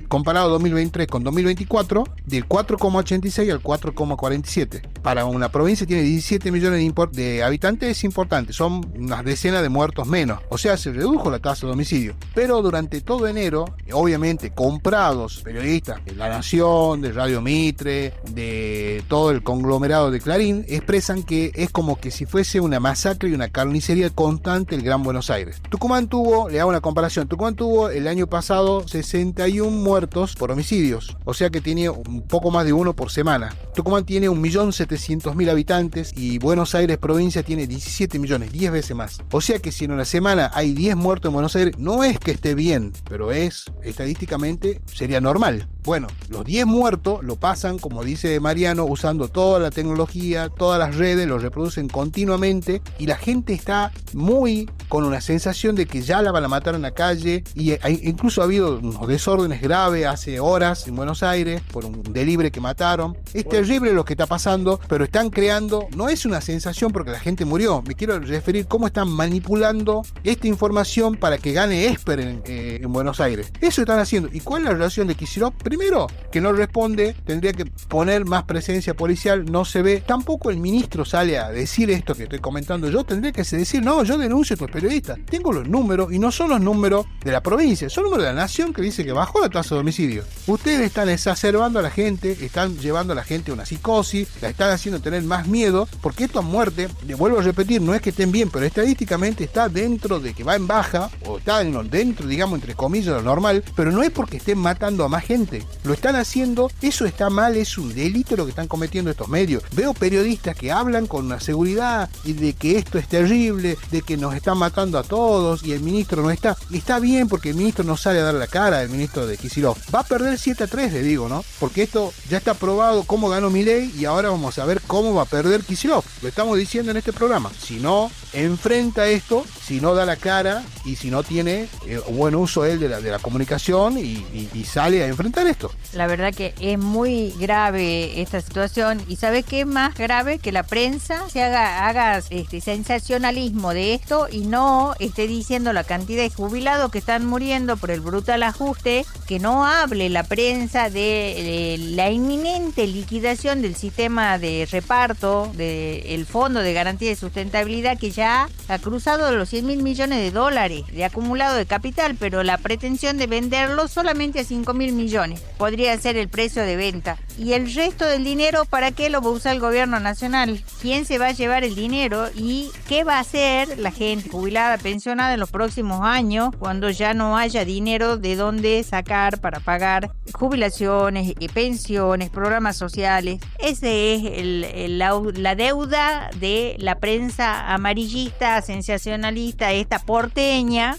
comparado 2023 con 2024, del 4,86 al 4,47. Para una provincia que tiene 17 millones de habitantes es importante, son unas decenas de muertos menos. O sea, se redujo la tasa de homicidio. Pero durante todo enero, obviamente, comprados periodistas de La Nación, de Radio Mitre, de todo el conglomerado de Clarín, expresan que es como que si fuese una masacre y una carnicería constante el Gran Buenos Aires. Tucumán tuvo, le hago una comparación, Tucumán tuvo el año pasado 61 muertos por homicidios. O sea que tiene un poco más de uno por semana. Tucumán tiene 1.700.000 habitantes y Buenos Aires provincia tiene 17 millones, 10 veces más. O sea que si en una semana hay 10 muertos en Buenos Aires, no es que esté bien, pero estadísticamente sería normal. Bueno, los 10 muertos lo pasan, como dice Mariano, usando toda la tecnología, todas las redes, lo reproducen continuamente, y la gente está muy con una sensación de que ya la van a matar en la calle, y incluso ha habido unos desórdenes graves hace horas en Buenos Aires por un delivery que mataron. Es terrible lo que está pasando, pero están creando, no es una sensación porque la gente murió, me quiero referir cómo están manipulando esta información para que gane Esper en Buenos Aires. Eso están haciendo. ¿Y cuál es la relación de Kicillof? Primero, que no responde, tendría que poner más presencia policial, no se ve. Tampoco el ministro sale a decir esto que estoy comentando yo, tendría que decir, no, yo denuncio a estos periodistas. Tengo los números, y no son los números de la provincia, son números de la Nación que dice que bajó la tasa de homicidio. Ustedes están exacerbando a la gente, están llevando a la gente a una psicosis, la están haciendo tener más miedo, porque esto a muerte, le vuelvo a repetir, no es que estén bien, pero estadísticamente está dentro de que va en baja, o está dentro, digamos, entre comillas, de lo normal, pero no es porque estén matando a más gente. Lo están haciendo, eso está mal, es un delito lo que están cometiendo estos medios. Veo periodistas que hablan con una seguridad y de que esto es terrible, de que nos están matando a todos y el ministro no está. Y está bien porque el ministro no sale a dar la cara, el ministro de Kicillof. Va a perder 7-3, le digo, ¿no? Porque esto ya está probado cómo ganó Milei y ahora vamos a ver cómo va a perder Kicillof. Lo estamos diciendo en este programa. Si no enfrenta esto, si no da la cara y si no tiene buen uso él de la comunicación y sale a enfrentar esto. La verdad que es muy grave esta situación. ¿Y sabes qué es más grave? Que la prensa se haga sensacionalismo de esto y no esté diciendo la cantidad de jubilados que están muriendo por el brutal ajuste, que no hable la prensa de la inminente liquidación del sistema de reparto del Fondo de Garantía de Sustentabilidad, que ya ha cruzado los $100.000 millones de acumulado de capital, pero la pretensión de venderlo solamente a $5.000 millones podría ser el precio de venta. Y el resto del dinero, ¿para qué lo va a usar el gobierno nacional? ¿Quién se va a llevar el dinero? ¿Y qué va a hacer la gente jubilada, pensionada en los próximos años cuando ya no haya dinero de dónde sacar para pagar jubilaciones, pensiones, programas sociales? Ese es la deuda de la prensa amarillista, sensacionalista, esta porteña,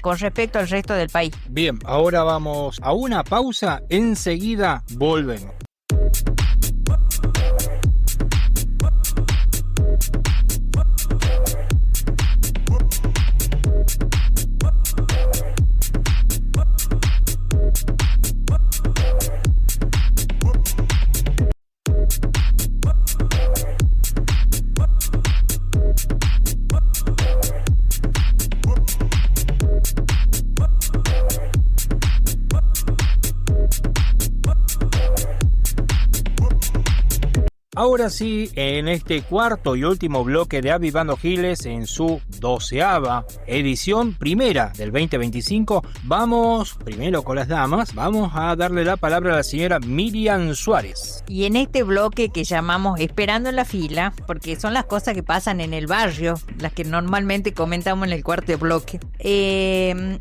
con respecto al resto del país. Bien, ahora vamos a una pausa, enseguida volvemos. Ahora sí, en este cuarto y último bloque de Avivando Giles, en su 12ª edición, primera del 2025, vamos primero con las damas, vamos a darle la palabra a la señora Miriam Suárez. Y en este bloque que llamamos Esperando en la Fila, porque son las cosas que pasan en el barrio, las que normalmente comentamos en el cuarto bloque,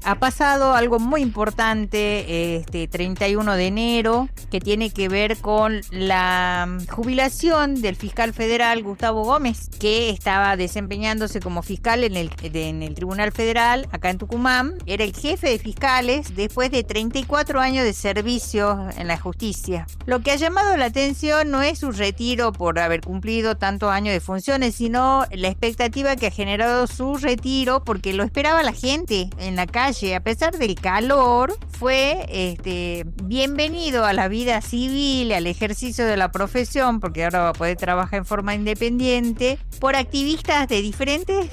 ha pasado algo muy importante este 31 de enero, que tiene que ver con la jubilación del fiscal federal Gustavo Gómez, que estaba desempeñándose como fiscal en el Tribunal Federal acá en Tucumán. Era el jefe de fiscales después de 34 años de servicio en la justicia. Lo que ha llamado la atención no es su retiro por haber cumplido tantos años de funciones, sino la expectativa que ha generado su retiro, porque lo esperaba la gente en la calle. A pesar del calor, fue bienvenido a la vida civil, al ejercicio de la profesión, porque ahora va a poder trabajar en forma independiente, por activistas de diferentes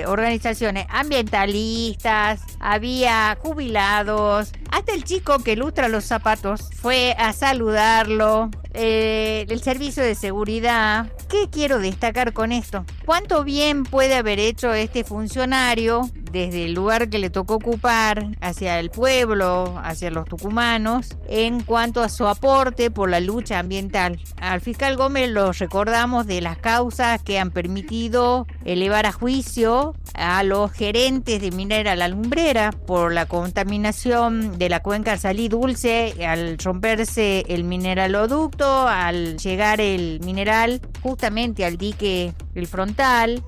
organizaciones ambientalistas, había jubilados, hasta el chico que lustra los zapatos fue a saludarlo, el servicio de seguridad. ¿Qué quiero destacar con esto? ¿Cuánto bien puede haber hecho este funcionario desde el lugar que le tocó ocupar hacia el pueblo, hacia los tucumanos, en cuanto a su aporte por la lucha ambiental? Al fiscal Gómez lo recordamos de las causas que han permitido elevar a juicio a los gerentes de Minera La Lumbrera por la contaminación de la cuenca Salí Dulce al romperse el mineraloducto, al llegar el mineral justamente al dique El Frontal,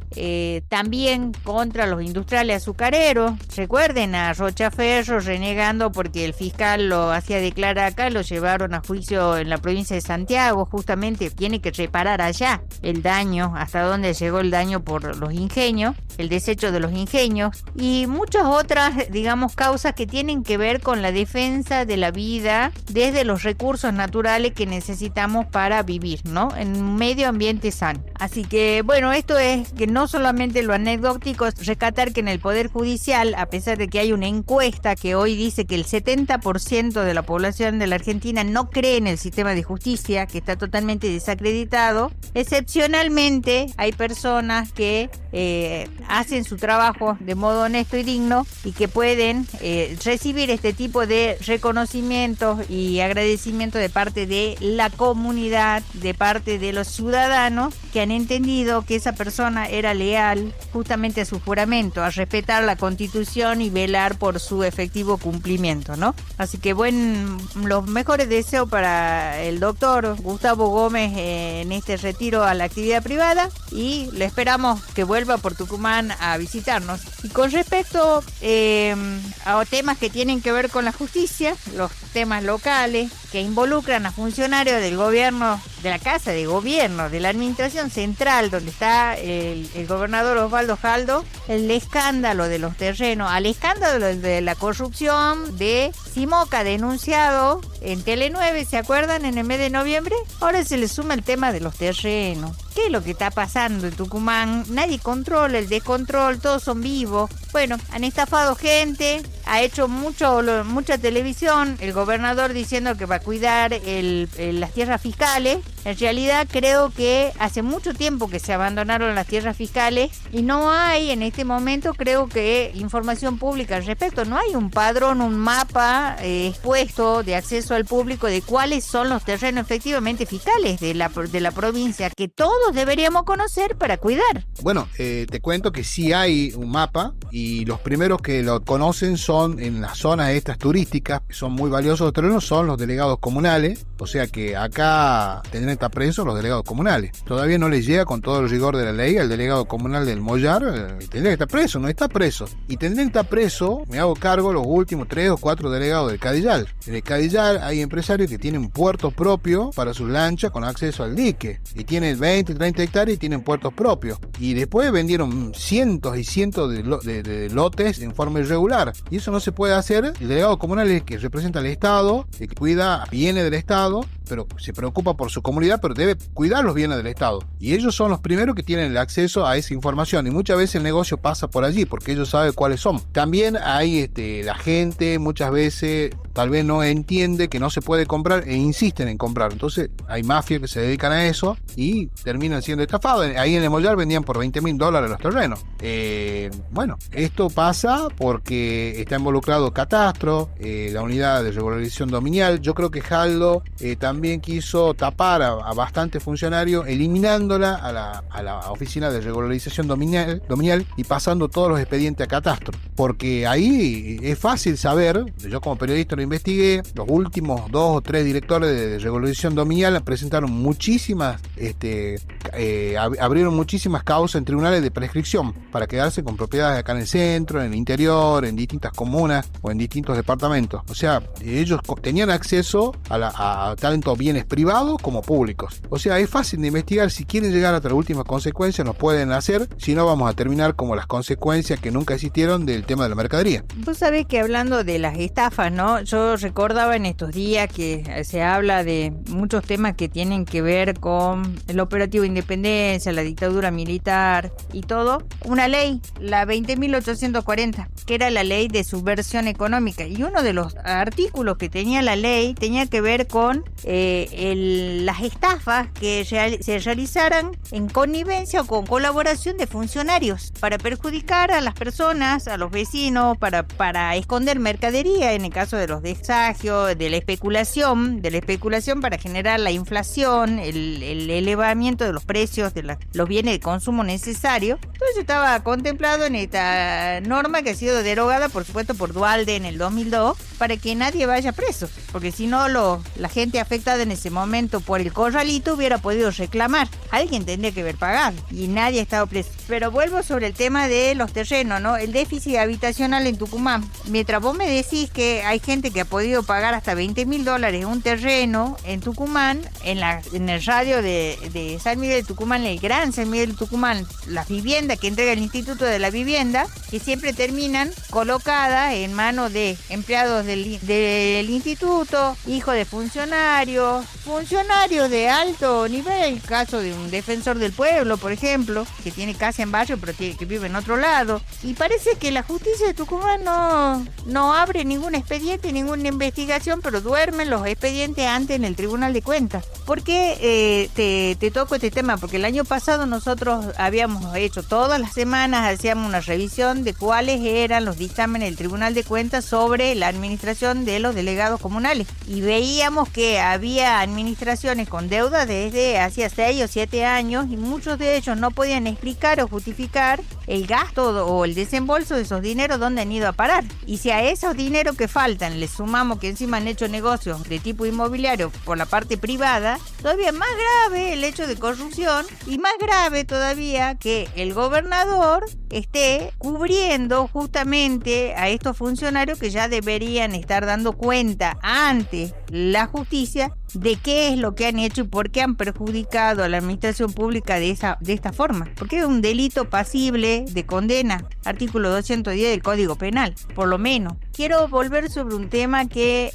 también contra los industriales azucareros. Recuerden a Rochaferro renegando porque el fiscal lo hacía declarar acá, lo llevaron a juicio en la provincia de Santiago, justamente tiene que reparar allá el daño, hasta dónde llegó el daño por los ingenios, el desecho de los ingenios, y muchas otras, digamos, causas que tienen que ver con la defensa de la vida desde los recursos naturales que necesitamos para vivir, ¿no? En un medio ambiente sano. Así que, bueno, esto es que no solamente lo anecdótico, es rescatar que en el Poder Judicial, a pesar de que hay una encuesta que hoy dice que el 70% de la población de la Argentina no cree en el sistema de justicia, que está totalmente desacreditado, excepcionalmente hay personas que hacen su trabajo de modo honesto y digno y que pueden recibir este tipo de reconocimientos y agradecimientos de parte de la comunidad, de parte de los ciudadanos que han habían entendido que esa persona era leal justamente a su juramento, a respetar la Constitución y velar por su efectivo cumplimiento, ¿no? Así que los mejores deseos para el doctor Gustavo Gómez en este retiro a la actividad privada, y le esperamos que vuelva por Tucumán a visitarnos. Y con respecto a temas que tienen que ver con la justicia, los temas locales que involucran a funcionarios del gobierno, de la Casa de Gobierno, de la Administración Central, donde está el gobernador Osvaldo Jaldo, el escándalo de los terrenos, al escándalo de la corrupción de Simoca, denunciado en Tele9, ¿se acuerdan? En el mes de noviembre. Ahora se le suma el tema de los terrenos. ¿Qué es lo que está pasando en Tucumán? Nadie controla el descontrol, todos son vivos. Bueno, han estafado gente, ha hecho mucha televisión, el gobernador diciendo que va a cuidar las tierras fiscales. En realidad creo que hace mucho tiempo que se abandonaron las tierras fiscales y no hay en este momento, creo que, información pública al respecto. No hay un padrón, un mapa expuesto de acceso al público de cuáles son los terrenos efectivamente fiscales de la provincia, que todos deberíamos conocer para cuidar. Bueno, te cuento que sí hay un mapa, y los primeros que lo conocen son en las zonas estas turísticas, que son muy valiosos los terrenos, son los delegados comunales. O sea que acá tendrán que estar presos los delegados comunales. Todavía no les llega con todo el rigor de la ley al delegado comunal del Mollar, tendría que estar preso, no está preso. Y tendrían que estar preso, me hago cargo, los últimos 3 o 4 delegados del Cadillal. En el Cadillal hay empresarios que tienen puertos propios para sus lanchas con acceso al dique, y tienen 20, 30 hectáreas y tienen puertos propios. Y después vendieron cientos y cientos de lotes en forma irregular. Y eso no se puede hacer. El delegado comunal es el que representa al Estado, el que cuida bienes del Estado, pero se preocupa por su comunidad, pero debe cuidar los bienes del Estado. Y ellos son los primeros que tienen el acceso a esa información. Y muchas veces el negocio pasa por allí, porque ellos saben cuáles son. También hay la gente muchas veces tal vez no entiende que no se puede comprar e insisten en comprar. Entonces hay mafias que se dedican a eso y terminan siendo estafados. Ahí en el Mollar vendían por $20.000 los terrenos. Bueno, esto pasa porque está involucrado Catastro, la unidad de regularización dominial. Yo creo que Jaldo también quiso tapar a bastantes funcionarios, eliminándola a la oficina de regularización dominial y pasando todos los expedientes a Catastro. Porque ahí es fácil saber, yo como periodista lo investigué, los últimos 2 o 3 directores de regularización dominial presentaron muchísimas, abrieron muchísimas causas en tribunales de prescripción para quedarse con propiedades acá en el centro, en el interior, en distintas comunas o en distintos departamentos. O sea, ellos tenían acceso a tanto bienes privados como públicos. O sea, es fácil de investigar. Si quieren llegar hasta las últimas consecuencias, nos pueden hacer. Si no, vamos a terminar como las consecuencias que nunca existieron del tema de la mercadería. Vos sabés que hablando de las estafas, ¿no? Yo recordaba en estos días que se habla de muchos temas que tienen que ver con el operativo Independencia, la dictadura militar y todo. Una ley, la 20.840, que era la ley de subversión económica. Y uno de los artículos que tenía la ley tenía que ver con las estafas que se realizaran en connivencia o con colaboración de funcionarios para perjudicar a las personas, a los vecinos, para esconder mercadería, en el caso de los desagios, de la especulación para generar la inflación, el elevamiento de los precios de los bienes de consumo necesarios. Todo eso estaba contemplado en esta norma que ha sido derogada, por supuesto, por Duhalde en el 2002, para que nadie vaya preso, porque si no la gente afectada en ese momento por el corralito hubiera podido reclamar. Alguien tendría que haber pagado y nadie ha estado preso. Pero vuelvo sobre el tema de los terrenos, ¿no? El déficit habitacional en Tucumán. Mientras vos me decís que hay gente que ha podido pagar hasta $20.000 un terreno en Tucumán, en el radio de San Miguel de Tucumán, el Gran San Miguel de Tucumán, las viviendas que entrega el Instituto de la Vivienda, que siempre terminan colocadas en manos de empleados del instituto, hijos de funcionarios de alto nivel, caso de un defensor del pueblo, por ejemplo, que tiene casa en barrio pero que vive en otro lado. Y parece que la justicia de Tucumán no abre ningún expediente, ninguna investigación, pero duermen los expedientes antes en el Tribunal de Cuentas. ¿Por qué te toco este tema tema, porque el año pasado nosotros habíamos hecho todas las semanas, hacíamos una revisión de cuáles eran los dictámenes del Tribunal de Cuentas sobre la administración de los delegados comunales. Y veíamos que había administraciones con deuda desde hacía 6 o 7 años y muchos de ellos no podían explicar o justificar el gasto o el desembolso de esos dineros, dónde han ido a parar. Y si a esos dineros que faltan le sumamos que encima han hecho negocios de tipo inmobiliario por la parte privada, todavía más grave el hecho de corrupción y más grave todavía que el gobernador esté cubriendo justamente a estos funcionarios que ya deberían estar dando cuenta ante la justicia de qué es lo que han hecho y por qué han perjudicado a la administración pública de esta forma. Porque es un delito pasible de condena, artículo 210 del Código Penal, por lo menos. Quiero volver sobre un tema que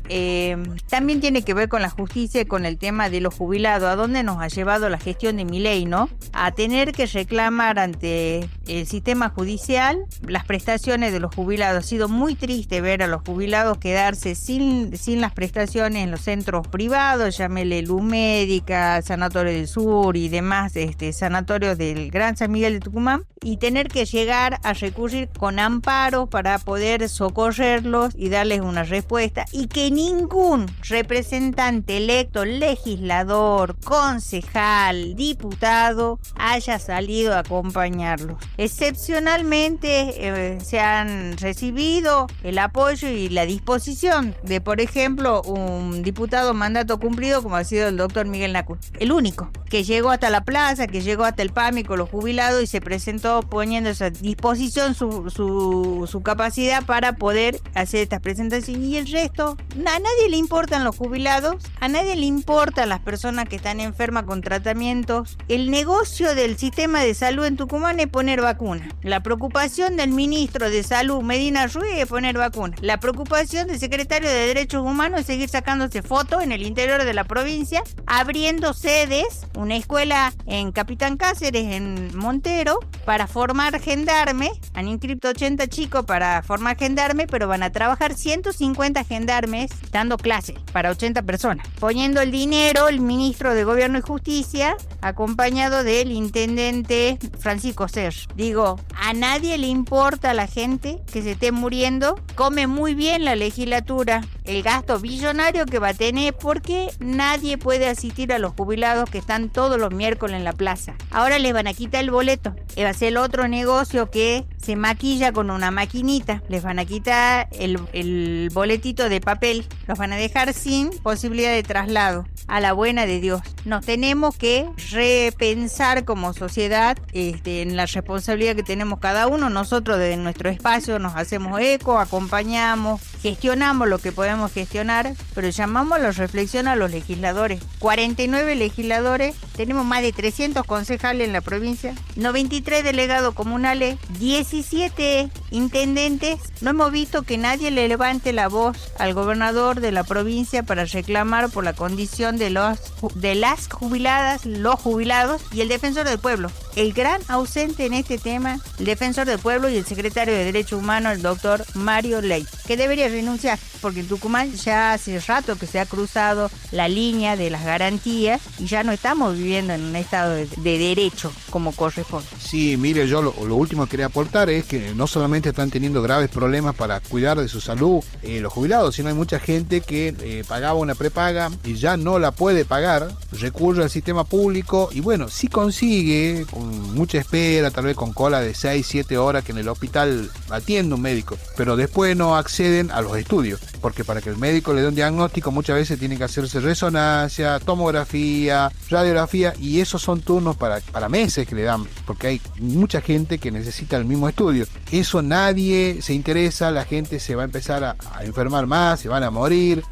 también tiene que ver con la justicia y con el tema de los jubilados, a dónde nos ha llevado la gestión de Milei, ¿no? A tener que reclamar ante el sistema judicial las prestaciones de los jubilados. Ha sido muy triste ver a los jubilados quedarse sin las prestaciones en los centros privados, llámele Luz Médica, Sanatorio del Sur y demás sanatorios del Gran San Miguel de Tucumán, y tener que llegar a recurrir con amparo para poder socorrerlos y darles una respuesta, y que ningún representante electo, legislador, concejal, diputado haya salido a acompañarlos. Excepcionalmente se han recibido el apoyo y la disposición de, por ejemplo, un diputado mandato cumplido como ha sido el doctor Miguel Nacul, el único que llegó hasta la plaza, que llegó hasta el PAMI con los jubilados y se presentó poniendo a disposición su capacidad para poder hacer estas presentaciones. Y el resto, a nadie le importan los jubilados, a nadie le importan las personas que están enfermas con tratamientos. El negocio del sistema de salud en Tucumán es poner vacuna. La preocupación del ministro de Salud, Medina Ruiz, es poner vacuna. La preocupación del secretario de Derechos Humanos es seguir sacándose fotos en el interior de la provincia, abriendo sedes, una escuela en Capitán Cáceres, en Montero, para formar gendarmes. Han inscrito 80 chicos para formar gendarmes, pero van a trabajar 150 gendarmes dando clases para 80 personas. Poniendo el dinero el ministro de Gobierno y Justicia, acompañado del intendente Francisco Serge. Digo, a nadie le importa a la gente que se esté muriendo. Come muy bien la legislatura el gasto billonario que va a tener, porque nadie puede asistir a los jubilados que están todos los miércoles en la plaza. Ahora les van a quitar el boleto. Va a ser el otro negocio que se maquilla con una maquinita. Les van a quitar el boletito de papel. Los van a dejar sin posibilidad de traslado. A la buena de Dios. Nos tenemos que repensar como sociedad en la responsabilidad que tenemos cada uno. Nosotros desde nuestro espacio nos hacemos eco, acompañamos, gestionamos lo que podemos gestionar, pero llamamos a la reflexión a los legisladores. 49 legisladores, tenemos más de 300 concejales en la provincia, 93 delegados comunales, 17 intendentes. No hemos visto que nadie le levante la voz al gobernador de la provincia para reclamar por la condición de las jubiladas, los jubilados y el defensor del pueblo. El gran ausente en este tema, el defensor del pueblo y el secretario de Derechos Humanos, el doctor Mario Ley, que debería renunciar, porque en Tucumán ya hace rato que se ha cruzado la línea de las garantías y ya no estamos viviendo en un estado de derecho como corresponde. Sí, mire, yo lo último que quería aportar es que no solamente están teniendo graves problemas para cuidar de su salud los jubilados, sino hay mucha gente que pagaba una prepaga y ya no la puede pagar, recurre al sistema público y bueno, sí consigue con mucha espera, tal vez con cola de 6, 7 horas que en el hospital atiende un médico, pero después no acceden a los estudios, porque para que el médico le dé un diagnóstico muchas veces tiene que hacerse resonancia, tomografía, radiografía, y esos son turnos para meses que le dan, porque hay mucha gente que necesita el mismo estudio. Eso nadie se interesa, la gente se va a empezar a enfermar más, se van a morir,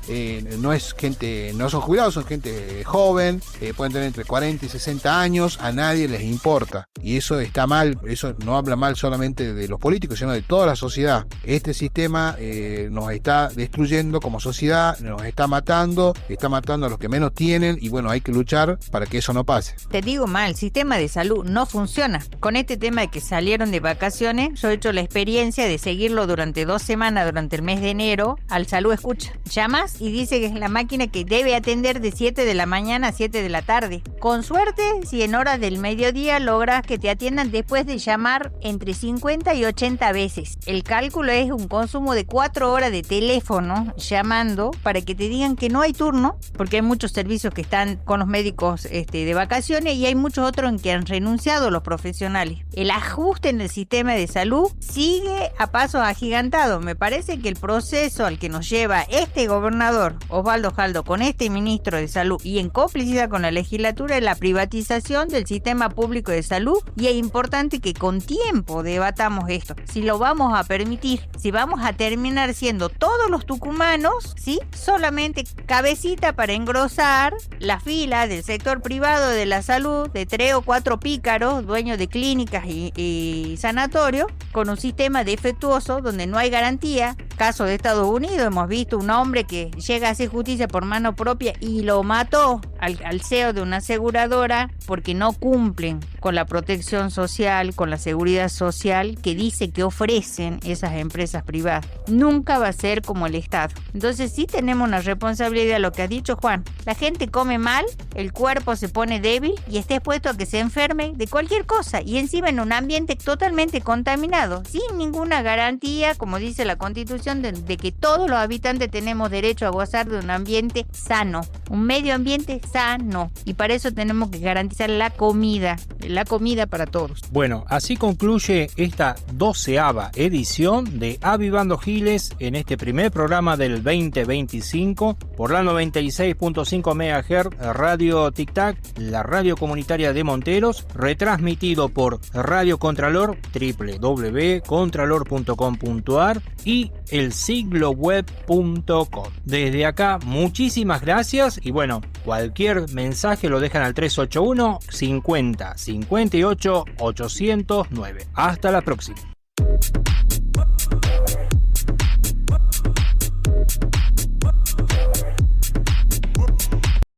no son jubilados, son gente joven, pueden tener entre 40 y 60 años, a nadie les importa, y eso está mal. Eso no habla mal solamente de los políticos, sino de toda la sociedad. Este sistema nos está destruyendo como sociedad, nos está matando a los que menos tienen, y bueno, hay que luchar para que eso no pase. Te digo mal, el sistema de salud no funciona. Con este tema de que salieron de vacaciones, yo he hecho la experiencia experiencia de seguirlo durante 2 semanas, durante el mes de enero, al Salud Escucha. Llamas y dice que es la máquina que debe atender de 7 de la mañana a 7 de la tarde. Con suerte, si en horas del mediodía logras que te atiendan después de llamar entre 50 y 80 veces. El cálculo es un consumo de 4 horas de teléfono llamando para que te digan que no hay turno, porque hay muchos servicios que están con los médicos de vacaciones y hay muchos otros en que han renunciado los profesionales. El ajuste en el sistema de salud sigue a pasos agigantados. Me parece que el proceso al que nos lleva este gobernador, Osvaldo Jaldo, con este ministro de salud y en complicidad con la legislatura es la privatización del sistema público de salud, y es importante que con tiempo debatamos esto. Si lo vamos a permitir, si vamos a terminar siendo todos los tucumanos, ¿sí?, solamente cabecita para engrosar la fila del sector privado de la salud, de 3 o 4 pícaros, dueños de clínicas y sanatorios, con un sistema defectuoso donde no hay garantía. Caso de Estados Unidos, hemos visto un hombre que llega a hacer justicia por mano propia y lo mató al CEO de una aseguradora porque no cumplen con la protección social, con la seguridad social que dice que ofrecen esas empresas privadas. Nunca va a ser como el Estado. Entonces sí tenemos una responsabilidad, lo que ha dicho Juan. La gente come mal, el cuerpo se pone débil y está expuesto a que se enferme de cualquier cosa, y encima en un ambiente totalmente contaminado, sin ninguna garantía, como dice la Constitución, de que todos los habitantes tenemos derecho a gozar de un ambiente sano, un medio ambiente sano, y para eso tenemos que garantizar la comida para todos. Bueno, así concluye esta 12ª edición de Avivando Giles en este primer programa del 2025 por la 96.5 MHz Radio Tic Tac, la radio comunitaria de Monteros, retransmitido por Radio Contralor, www.contralor.com.ar y elsigloweb.com. Desde acá, muchísimas gracias, y bueno, cualquier mensaje lo dejan al 381 50 58 809. Hasta la próxima.